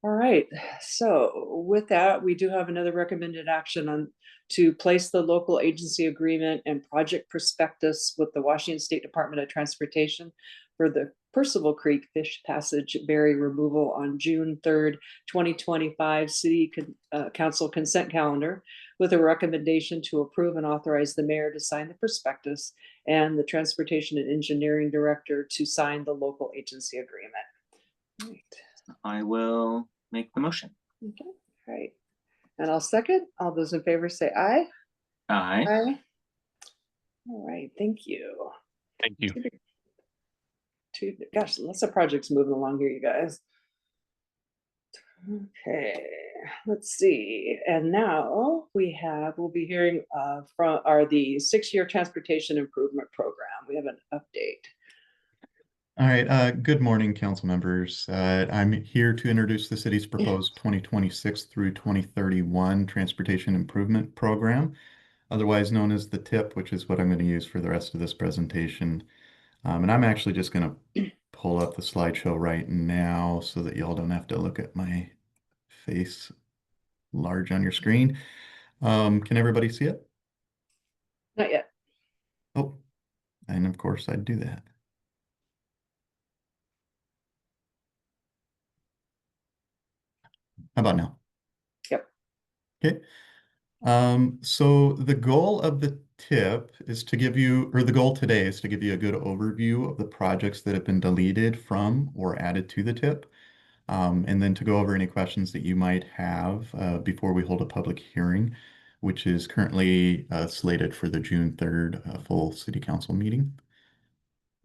All right, so with that, we do have another recommended action to place the local agency agreement and project prospectus with the Washington State Department of Transportation for the Percival Creek Fish Passage Berry removal on June 3rd, 2025 City Council consent calendar, with a recommendation to approve and authorize the mayor to sign the prospectus and the transportation and engineering director to sign the local agency agreement. Right. I will make the motion. Okay, all right. And I'll second. All those in favor say aye. Aye. Aye. All right, thank you. Thank you. Gosh, lots of projects moving along here, you guys. Okay, let's see. And now we'll be hearing from the 6-year transportation improvement program. We have an update. All right, good morning, council members. I'm here to introduce the city's proposed 2026 through 2031 Transportation Improvement Program, otherwise known as the TIP, which is what I'm going to use for the rest of this presentation. And I'm actually just going to pull up the slideshow right now so that y'all don't have to look at my face large on your screen. Can everybody see it? Not yet. Oh, and of course I'd do that. How about now? Yep. Okay. So the goal of the tip is to give you, or the goal today is to give you a good overview of the projects that have been deleted from or added to the tip, and then to go over any questions that you might have before we hold a public hearing, which is currently slated for the June 3rd full city council meeting.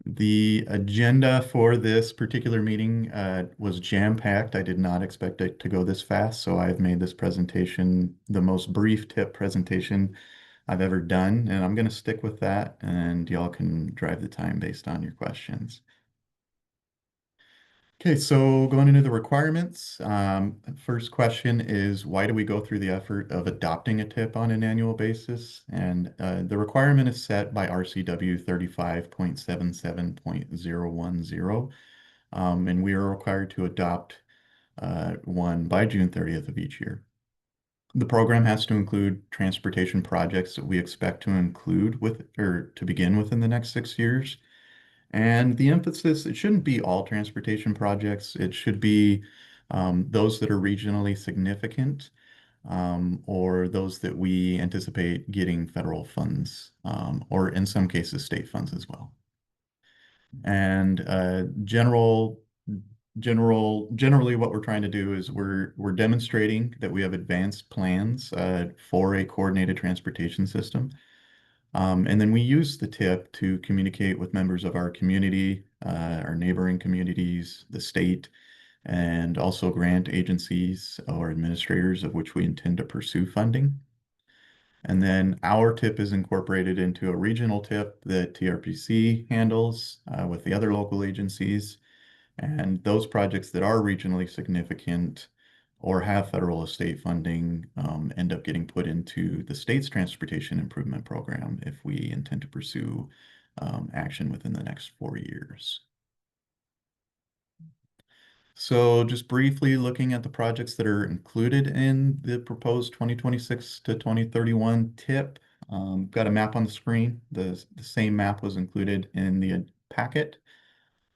The agenda for this particular meeting was jam-packed. I did not expect it to go this fast, so I've made this presentation the most brief tip presentation I've ever done, and I'm going to stick with that, and y'all can drive the time based on your questions. Okay, so going into the requirements, first question is, why do we go through the effort of adopting a tip on an annual basis? And the requirement is set by RCW 35.77.010, and we are required to adopt one by June 30th of each year. The program has to include transportation projects that we expect to include with or to begin within the next 6 years. And the emphasis, it shouldn't be all transportation projects. It should be those that are regionally significant or those that we anticipate getting federal funds or in some cases state funds as well. And generally what we're trying to do is we're demonstrating that we have advanced plans for a coordinated transportation system. And then we use the TIP to communicate with members of our community, our neighboring communities, the state, and also grant agencies or administrators of which we intend to pursue funding. And then our TIP is incorporated into a regional TIP that TRPC handles with the other local agencies. And those projects that are regionally significant or have federal or state funding end up getting put into the state's transportation improvement program if we intend to pursue action within the next 4 years. So just briefly looking at the projects that are included in the proposed 2026 to 2031 TIP. Got a map on the screen. The same map was included in the packet.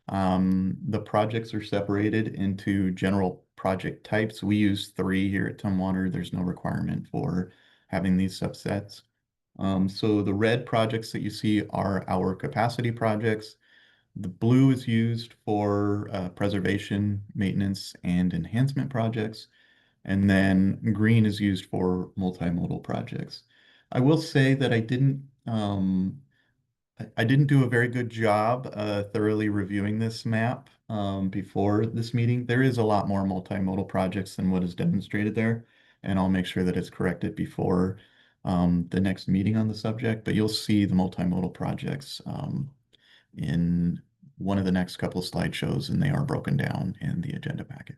The projects are separated into general project types. We use 3 here at Tumwater. There's no requirement for having these subsets. So the red projects that you see are our capacity projects. The blue is used for preservation, maintenance, and enhancement projects. And then green is used for multimodal projects. I will say that I didn't do a very good job thoroughly reviewing this map before this meeting. There is a lot more multimodal projects than what is demonstrated there, and I'll make sure that it's corrected before the next meeting on the subject. But you'll see the multimodal projects in one of the next couple of slideshows, and they are broken down in the agenda packet.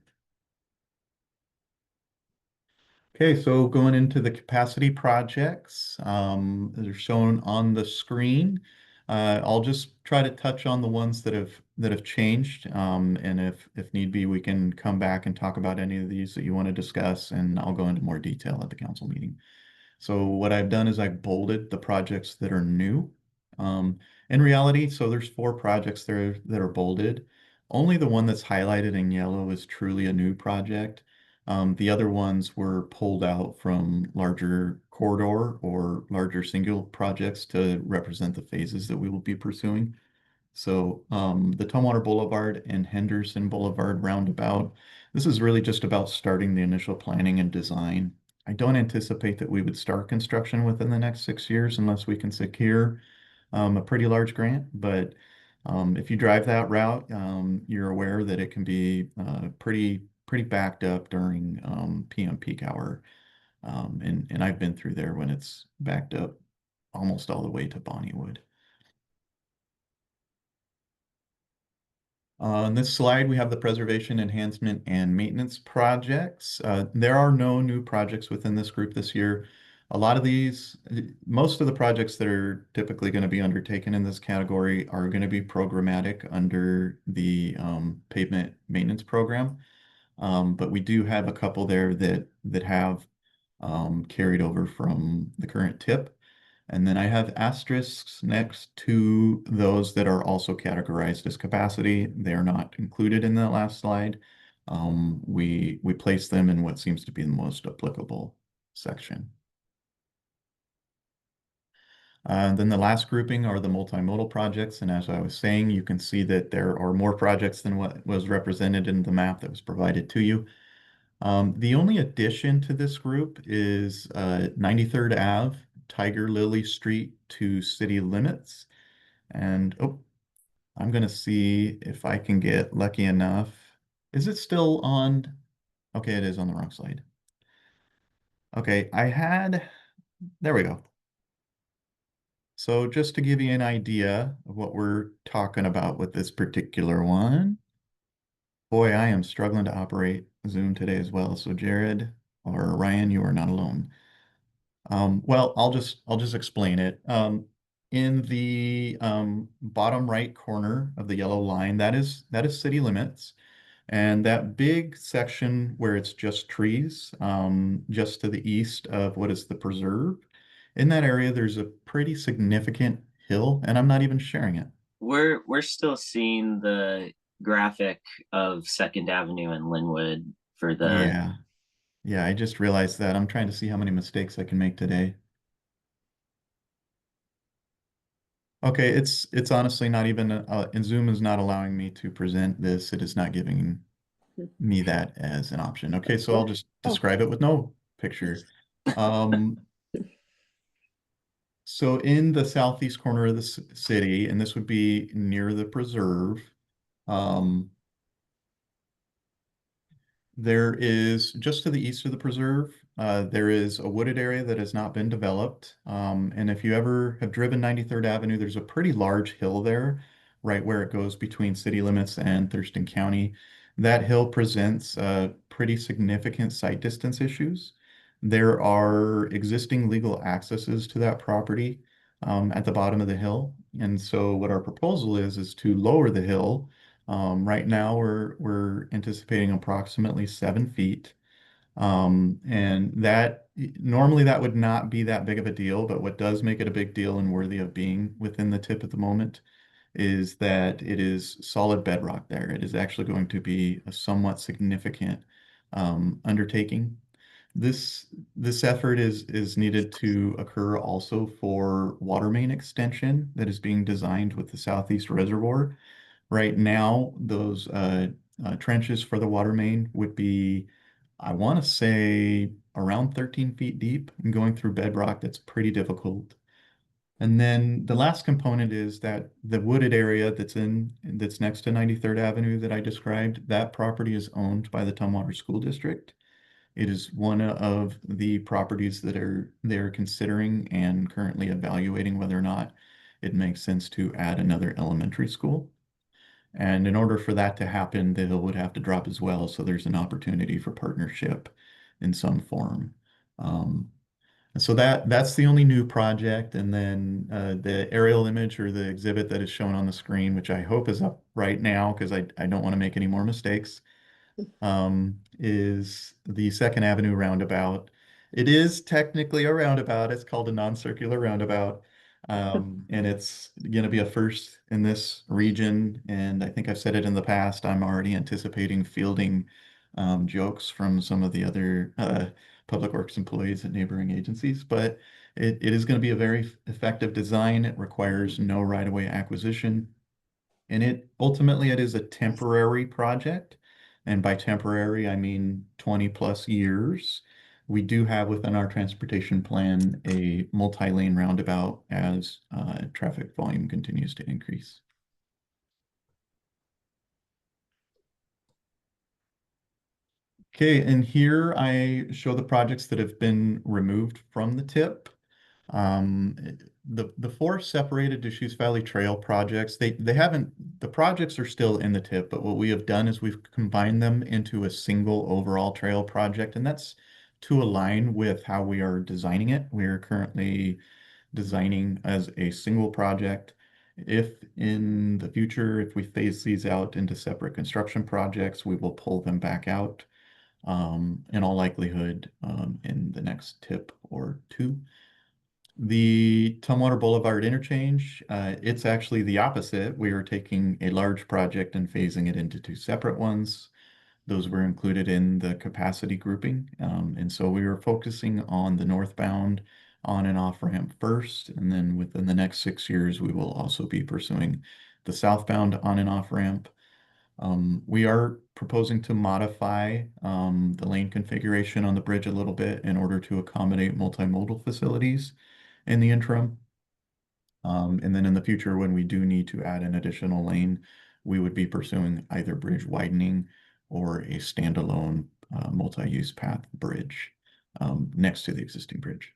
Okay, so going into the capacity projects that are shown on the screen. I'll just try to touch on the ones that have changed, and if need be, we can come back and talk about any of these that you want to discuss, and I'll go into more detail at the council meeting. So what I've done is I've bolded the projects that are new. In reality, so there's 4 projects there that are bolded. Only the one that's highlighted in yellow is truly a new project. The other ones were pulled out from larger corridor or larger single projects to represent the phases that we will be pursuing. So the Tumwater Boulevard and Henderson Boulevard roundabout, this is really just about starting the initial planning and design. I don't anticipate that we would start construction within the next 6 years unless we can secure a pretty large grant. But if you drive that route, you're aware that it can be pretty backed up during PM peak hour. And I've been through there when it's backed up almost all the way to Bonnywood. On this slide, we have the preservation, enhancement, and maintenance projects. There are no new projects within this group this year. A lot of these, most of the projects that are typically going to be undertaken in this category are going to be programmatic under the pavement maintenance program. But we do have a couple there that have carried over from the current TIP. And then I have asterisks next to those that are also categorized as capacity. They are not included in the last slide. We place them in what seems to be the most applicable section. Then the last grouping are the multimodal projects. And as I was saying, you can see that there are more projects than what was represented in the map that was provided to you. The only addition to this group is 93rd Ave, Tiger Lily Street to city limits. And I'm going to see if I can get lucky enough. Is it still on? Okay, it is on the wrong slide. Okay, there we go. So just to give you an idea of what we're talking about with this particular one. Boy, I am struggling to operate Zoom today as well. So Jared or Ryan, you are not alone. Well, I'll just explain it. In the bottom right corner of the yellow line, that is city limits. And that big section where it's just trees, just to the east of what is the preserve, in that area, there's a pretty significant hill, and I'm not even sharing it. We're still seeing the graphic of Second Avenue and Linwood for the Yeah. Yeah, I just realized that. I'm trying to see how many mistakes I can make today. Okay, it's honestly not even and Zoom is not allowing me to present this. It is not giving me that as an option. Okay, so I'll just describe it with no picture. Um, so in the southeast corner of the city, and this would be near the preserve, um, there is just to the east of the preserve, there is a wooded area that has not been developed. And if you ever have driven 93rd Avenue, there's a pretty large hill there, right where it goes between city limits and Thurston County. That hill presents pretty significant sight distance issues. There are existing legal accesses to that property at the bottom of the hill. And so what our proposal is to lower the hill. Right now, we're anticipating approximately 7 feet, and that normally that would not be that big of a deal. But what does make it a big deal and worthy of being within the tip at the moment is that it is solid bedrock there. It is actually going to be a somewhat significant undertaking. This effort is needed to occur also for water main extension that is being designed with the Southeast Reservoir. Right now, those trenches for the water main would be, I want to say, around 13 feet deep and going through bedrock. That's pretty difficult. And then the last component is that the wooded area that's next to 93rd Avenue that I described, that property is owned by the Tumwater School District. It is one of the properties that they're considering and currently evaluating whether or not it makes sense to add another elementary school. And in order for that to happen, the hill would have to drop as well. So there's an opportunity for partnership in some form. So that's the only new project. And then the aerial image or the exhibit that is shown on the screen, which I hope is up right now because I don't want to make any more mistakes, is the Second Avenue roundabout. It is technically a roundabout. It's called a non-circular roundabout. And it's going to be a first in this region. And I think I've said it in the past, I'm already anticipating fielding jokes from some of the other public works employees at neighboring agencies. But it is going to be a very effective design. It requires no right-of-way acquisition. And it is a temporary project. And by temporary, I mean 20 plus years. We do have within our transportation plan a multi-lane roundabout as traffic volume continues to increase. Okay, and here I show the projects that have been removed from the tip. The four separated Deschutes Valley Trail projects, the projects are still in the tip, but what we have done is we've combined them into a single overall trail project, and that's to align with how we are designing it. We are currently designing as a single project. If in the future, if we phase these out into separate construction projects, we will pull them back out in all likelihood in the next tip or two. The Tumwater Boulevard interchange, it's actually the opposite. We are taking a large project and phasing it into two separate ones. Those were included in the capacity grouping. And so we were focusing on the northbound on and off ramp first. And then within the next 6 years, we will also be pursuing the southbound on and off ramp. We are proposing to modify the lane configuration on the bridge a little bit in order to accommodate multimodal facilities in the interim. And then in the future, when we do need to add an additional lane, we would be pursuing either bridge widening or a standalone multi-use path bridge next to the existing bridge.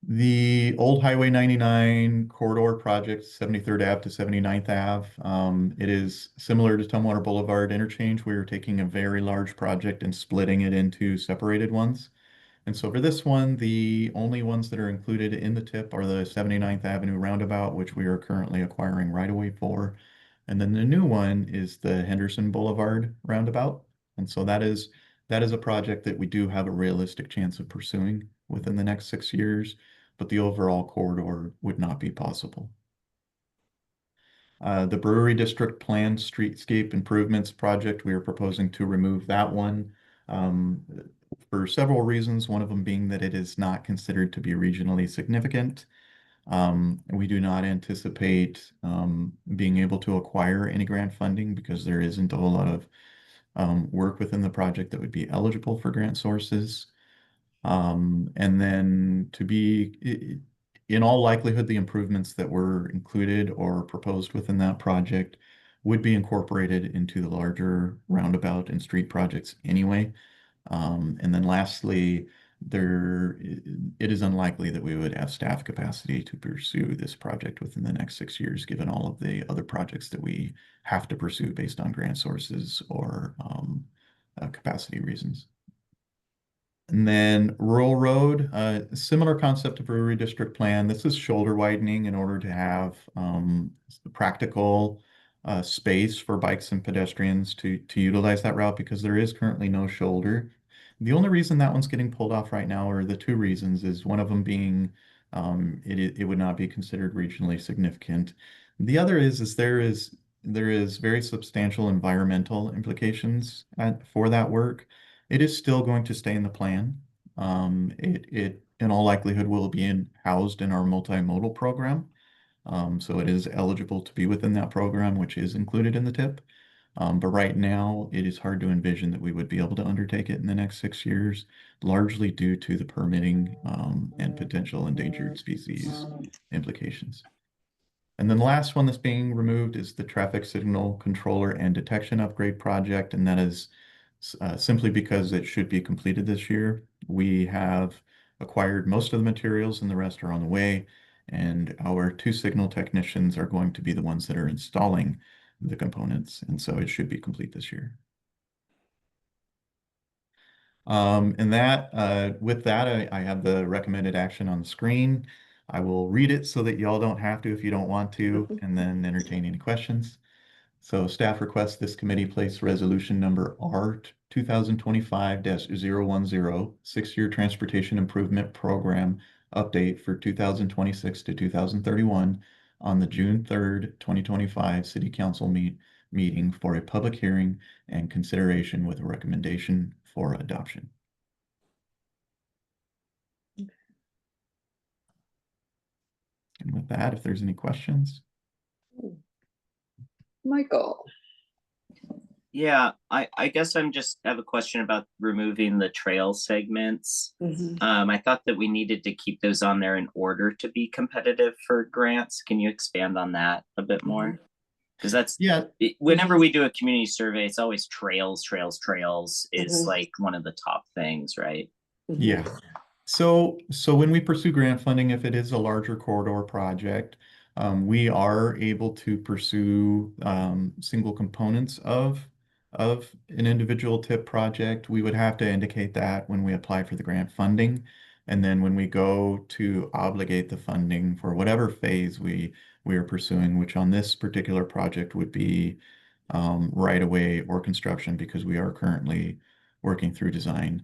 The old Highway 99 corridor project, 73rd Ave to 79th Ave. It is similar to Tumwater Boulevard interchange. We are taking a very large project and splitting it into separated ones. And so for this one, the only ones that are included in the tip are the 79th Avenue roundabout, which we are currently acquiring right-of-way for, And then the new one is the Henderson Boulevard roundabout. And so that is a project that we do have a realistic chance of pursuing within the next 6 years, but the overall corridor would not be possible. The Brewery District Planned Streetscape Improvements Project, we are proposing to remove that one for several reasons, one of them being that it is not considered to be regionally significant. We do not anticipate being able to acquire any grant funding because there isn't a whole lot of work within the project that would be eligible for grant sources. And then in all likelihood, the improvements that were included or proposed within that project would be incorporated into the larger roundabout and street projects anyway. And then lastly, it is unlikely that we would have staff capacity to pursue this project within the next 6 years, given all of the other projects that we have to pursue based on grant sources or capacity reasons. And then Rural Road, similar concept of Brewery District Plan. This is shoulder widening in order to have practical space for bikes and pedestrians to utilize that route because there is currently no shoulder. The only reason that one's getting pulled off right now, or the two reasons, is one of them being it would not be considered regionally significant. The other is there is very substantial environmental implications for that work. It is still going to stay in the plan. It in all likelihood will be housed in our multimodal program. So it is eligible to be within that program, which is included in the TIP. But right now, it is hard to envision that we would be able to undertake it in the next 6 years, largely due to the permitting and potential endangered species implications. And then the last one that's being removed is the traffic signal controller and detection upgrade project, and that is simply because it should be completed this year. We have acquired most of the materials and the rest are on the way, and our 2 signal technicians are going to be the ones that are installing the components, and so it should be complete this year. And with that, I have the recommended action on the screen. I will read it so that y'all don't have to if you don't want to, and then entertain any questions. So staff requests this committee place resolution number R 2025-010, 6-year transportation improvement program update for 2026 to 2031 on the June 3rd, 2025 City Council meeting for a public hearing and consideration with a recommendation for adoption. And with that, if there's any questions. Michael. Yeah, I guess I have a question about removing the trail segments. I thought that we needed to keep those on there in order to be competitive for grants. Can you expand on that a bit more? Because that's, whenever we do a community survey, it's always trails is like one of the top things, right? Yeah. So when we pursue grant funding, if it is a larger corridor project, we are able to pursue single components of an individual TIP project. We would have to indicate that when we apply for the grant funding. And then when we go to obligate the funding for whatever phase we are pursuing, which on this particular project would be right away or construction, because we are currently working through design.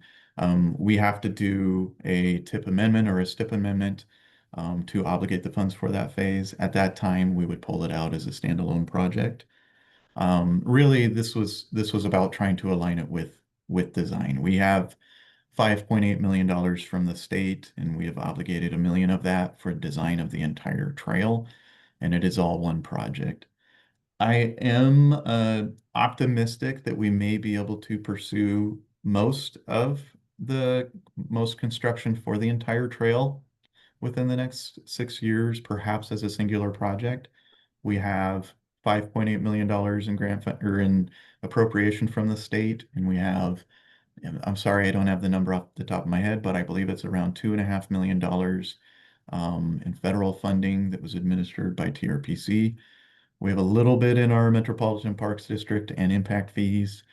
We have to do a TIP amendment or a STIP amendment to obligate the funds for that phase. At that time, we would pull it out as a standalone project. Really, this was about trying to align it with design. We have $5.8 million from the state, and we have obligated $1 million of that for design of the entire trail, and it is all one project. I am optimistic that we may be able to pursue most construction for the entire trail within the next 6 years, perhaps as a singular project. We have $5.8 million in in appropriation from the state, and we have, I'm sorry, I don't have the number off the top of my head, but I believe it's around $2.5 million in federal funding that was administered by TRPC. We have a little bit in our Metropolitan Parks District and impact fees,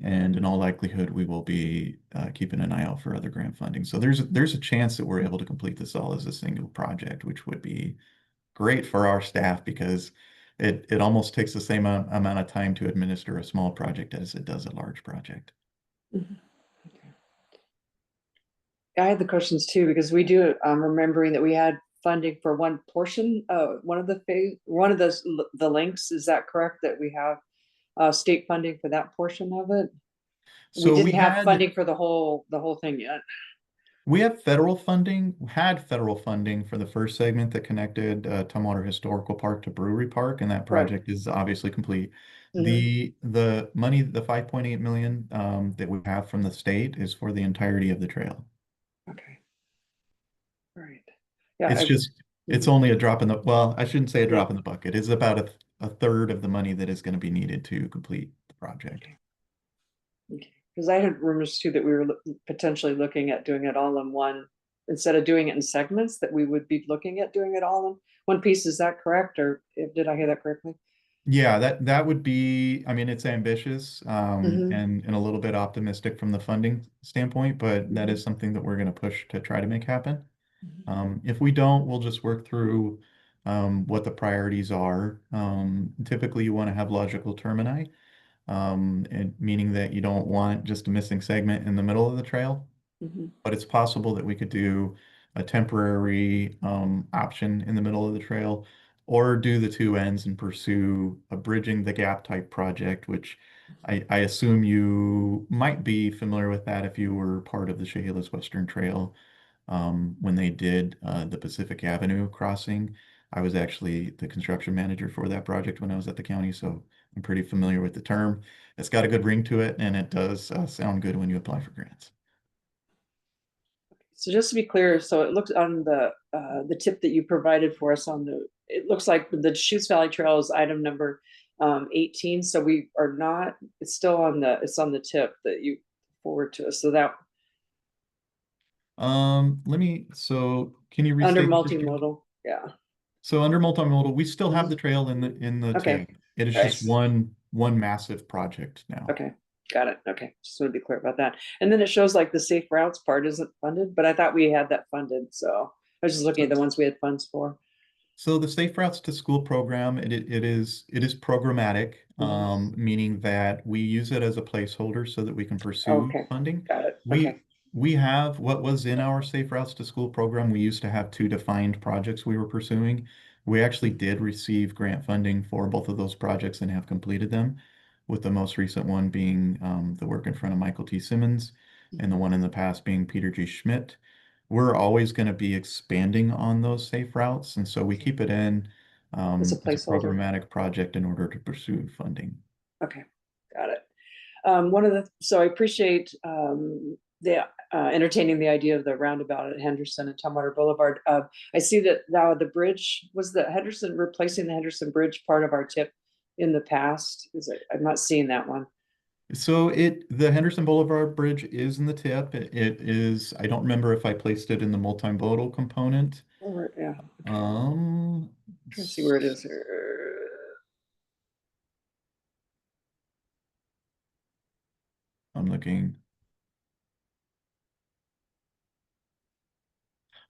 and in all likelihood, we will be keeping an eye out for other grant funding. So there's a chance that we're able to complete this all as a single project, which would be great for our staff because it almost takes the same amount of time to administer a small project as it does a large project. Mhm. Okay. I had the questions too, because we do, remembering that we had funding for one portion, one of the the links, is that correct, that we have state funding for that portion of it? We So didn't have funding for the whole thing yet. we had federal funding for the first segment that connected Tumwater Historical Park to Brewery Park, and that Right. project is obviously complete. Mhm. The money, the 5.8 million that we have from the state is for the entirety of the trail. Okay. Right. Yeah. It's Mhm. only a drop in the, well, I shouldn't say a Yeah. drop in the bucket. It's about a third of the money that is going to be needed to complete the project. Okay. Because I had rumors too that we were potentially looking at doing it all in one, instead of doing it in segments, that we would be looking at doing it all in one piece. Is that correct, or did I hear that correctly? Yeah, that would be, I mean, it's ambitious Mhm. and a little bit optimistic from the funding standpoint, but that Mhm. is something that we're going to push to try to make happen. Mhm. If we don't, we'll just work through what the priorities are. Typically, you want to have logical termini, and meaning that you don't want just a missing segment in the middle of the trail. Mhm. But it's possible that we could do a temporary option in the middle of the trail, or do the two ends and pursue a bridging the gap type project, which I assume you might be familiar with that if you were part of the Chehalis Western Trail when they did the Pacific Avenue crossing. I was actually the construction manager for that project when I was at the county, so I'm pretty familiar with the term. It's got a good ring to it, and it does sound good when you apply for grants. So just to be clear, so it looks on the tip that you provided for us it looks like the Deschutes Valley Trail is item number 18. So we are not, it's on the tip that you forward to us. So that So can you under restate the first one? multimodal, yeah. So under multimodal, we still have the trail in the Okay. tip. It is just Nice. one massive project now. Okay, got it. Okay, just want to be clear about that. And then it shows like the safe routes part isn't funded, but I thought we had that funded. So I was just looking at the ones we had funds for. So the Safe Routes to School program, it is programmatic, meaning that we use it as a placeholder so that we can pursue Okay, funding. got it. We Okay. we have what was in our Safe Routes to School program. We used to have two defined projects we were pursuing. We actually did receive grant funding for both of those projects and have completed them, with the most recent one being the work in front of Michael T. Simmons, and the one in the past being Peter G. Schmidt. We're always going to be expanding on those safe routes, and so we keep it in As a as a placeholder. programmatic project in order to pursue funding. Okay, got it. So I appreciate the entertaining the idea of the roundabout at Henderson and Tumwater Boulevard. I see that now the bridge, was the Henderson, replacing the Henderson Bridge, part of our tip in the past? I'm not seeing that one. So the Henderson Boulevard Bridge is in the tip. It is, I don't remember if I placed it in the multimodal component. Yeah. Um, Trying to see where it is here. I'm looking.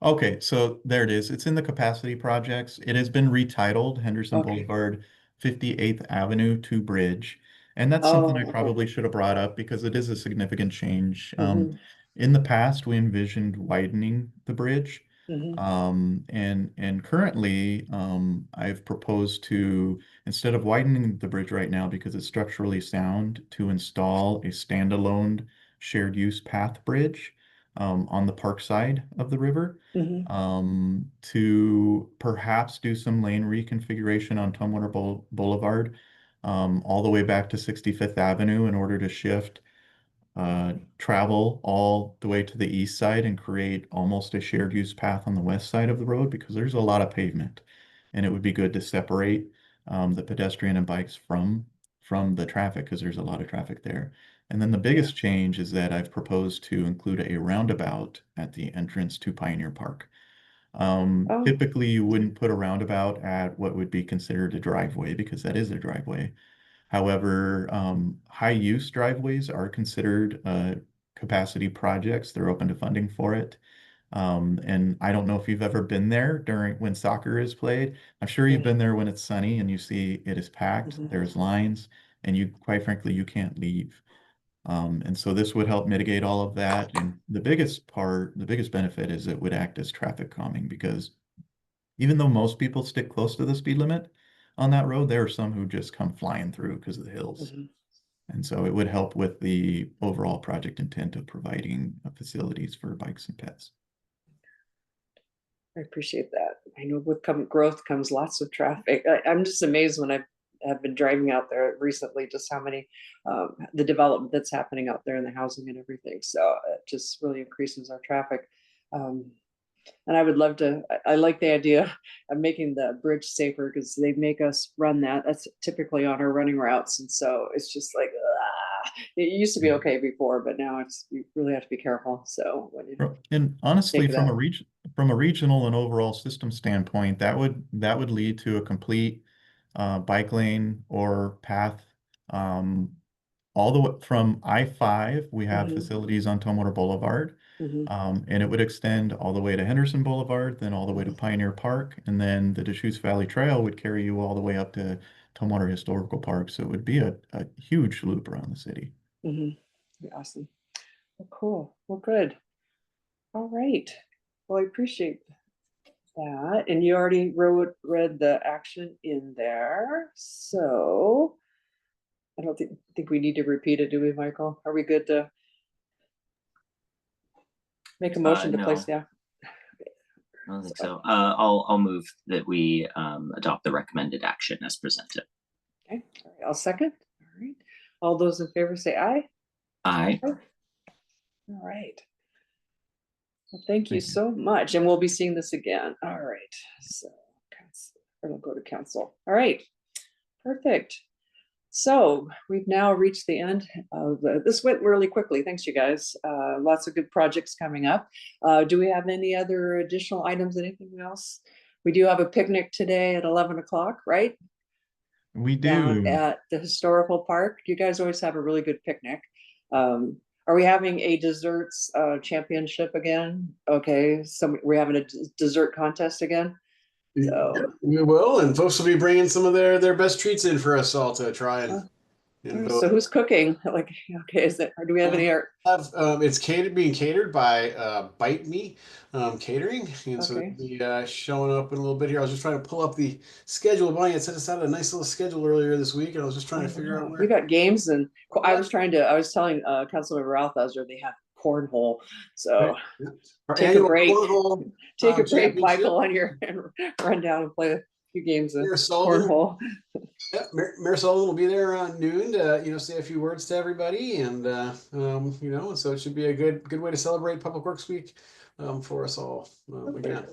Okay, so there it is. It's in the capacity projects. It has been retitled Henderson Okay. Boulevard 58th Avenue to Bridge. And that's something I okay. probably should have brought up because it is a significant change. Mhm. In the past, we envisioned widening the bridge. Mhm. And currently, I've proposed to, instead of widening the bridge right now because it's structurally sound, to install a standalone shared use path bridge on the park side of the river, Mhm. to perhaps do some lane reconfiguration on Tumwater Boulevard, all the way back to 65th Avenue in order to shift travel all the way to the east side and create almost a shared use path on the west side of the road, because there's a lot of pavement, and it would be good to separate the pedestrian and bikes from the traffic, because there's a lot of traffic there. And then the biggest change is that I've proposed to include a roundabout at the entrance to Pioneer Park. Oh. Typically, you wouldn't put a roundabout at what would be considered a driveway, because that is a driveway. However, high use driveways are considered capacity projects. They're open to funding for it. And I don't know if you've ever been there during when soccer is played. I'm sure you've been there when it's sunny and you see it is packed, Mhm. there's lines, and you, quite frankly, you can't leave. And so this would help mitigate all of that. And the biggest benefit is it would act as traffic calming, because even though most people stick close to the speed limit on that road, there are some who just come flying through because of the hills. Mhm. And so it would help with the overall project intent of providing facilities for bikes and pets. I appreciate that. I know with growth comes lots of traffic. I'm just amazed when have been driving out there recently, just how many, the development that's happening out there in the housing and everything. So it just really increases our traffic. And I would love to, I like the idea of making the bridge safer, because they make us run that. That's typically on our running routes. And so it's just like, it used to be okay before, but now you really have to be careful. So when you And honestly, take from that. a regional and overall system standpoint, that would lead to a complete bike lane or path. All the way from I-5, we have Mhm. facilities on Tumwater Boulevard. Mhm. And it would extend all the way to Henderson Boulevard, then all the way to Pioneer Park, and then the Deschutes Valley Trail would carry you all the way up to Tumwater Historical Park. So it would be a huge loop around the city. Mhm. Awesome. Well, cool. Well, good. All right. Well, I appreciate that. And you already read the action in there. So I don't think we need to repeat it, do we, Michael? Are we good to make a motion to place? No, Yeah. I don't think so. I'll move that we adopt the recommended action as presented. Okay. All right. I'll second. All right. All those in favor say aye. Aye. All right. Well, thank you so much. And we'll be seeing this again. All right. So we'll go to council. All right. Perfect. So we've now reached the end of this went really quickly. Thanks, you guys. Lots of good projects coming up. Do we have any other additional items? Anything else? We do have a picnic today at 11 o'clock, right? We Down do. at the historical park. You guys always have a really good picnic. Are we having a desserts championship again? Okay, so we're having a dessert contest again. So yeah, we will, and folks will be bringing some of their best treats in for us all to try and so who's cooking? Like, okay, or do we have any? It's being catered by Bite Me Catering, and so Okay. they'll be showing up in a little bit here. I was just trying to pull up the schedule. Bonnie had sent us out a nice little schedule earlier this week, and I was just trying to figure out where We got games, and I was telling Councilmember Ralthauser they have cornhole. So our take a annual break. cornhole Take a break, championship. Michael, and run down and play a few games of Mayor Sullivan, cornhole. Mayor Sullivan will be there around noon to say a few words to everybody, and so it should be a good way to celebrate Public Works Week for us all again.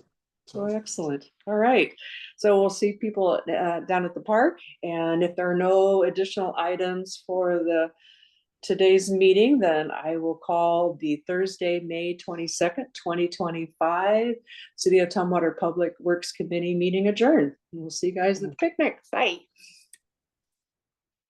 Oh, excellent. All right. So we'll see people down at the park. And if there are no additional items for today's meeting, then I will call the Thursday, May 22nd, 2025 City of Tumwater Public Works Committee meeting adjourned. We'll see you guys at the picnic. Bye.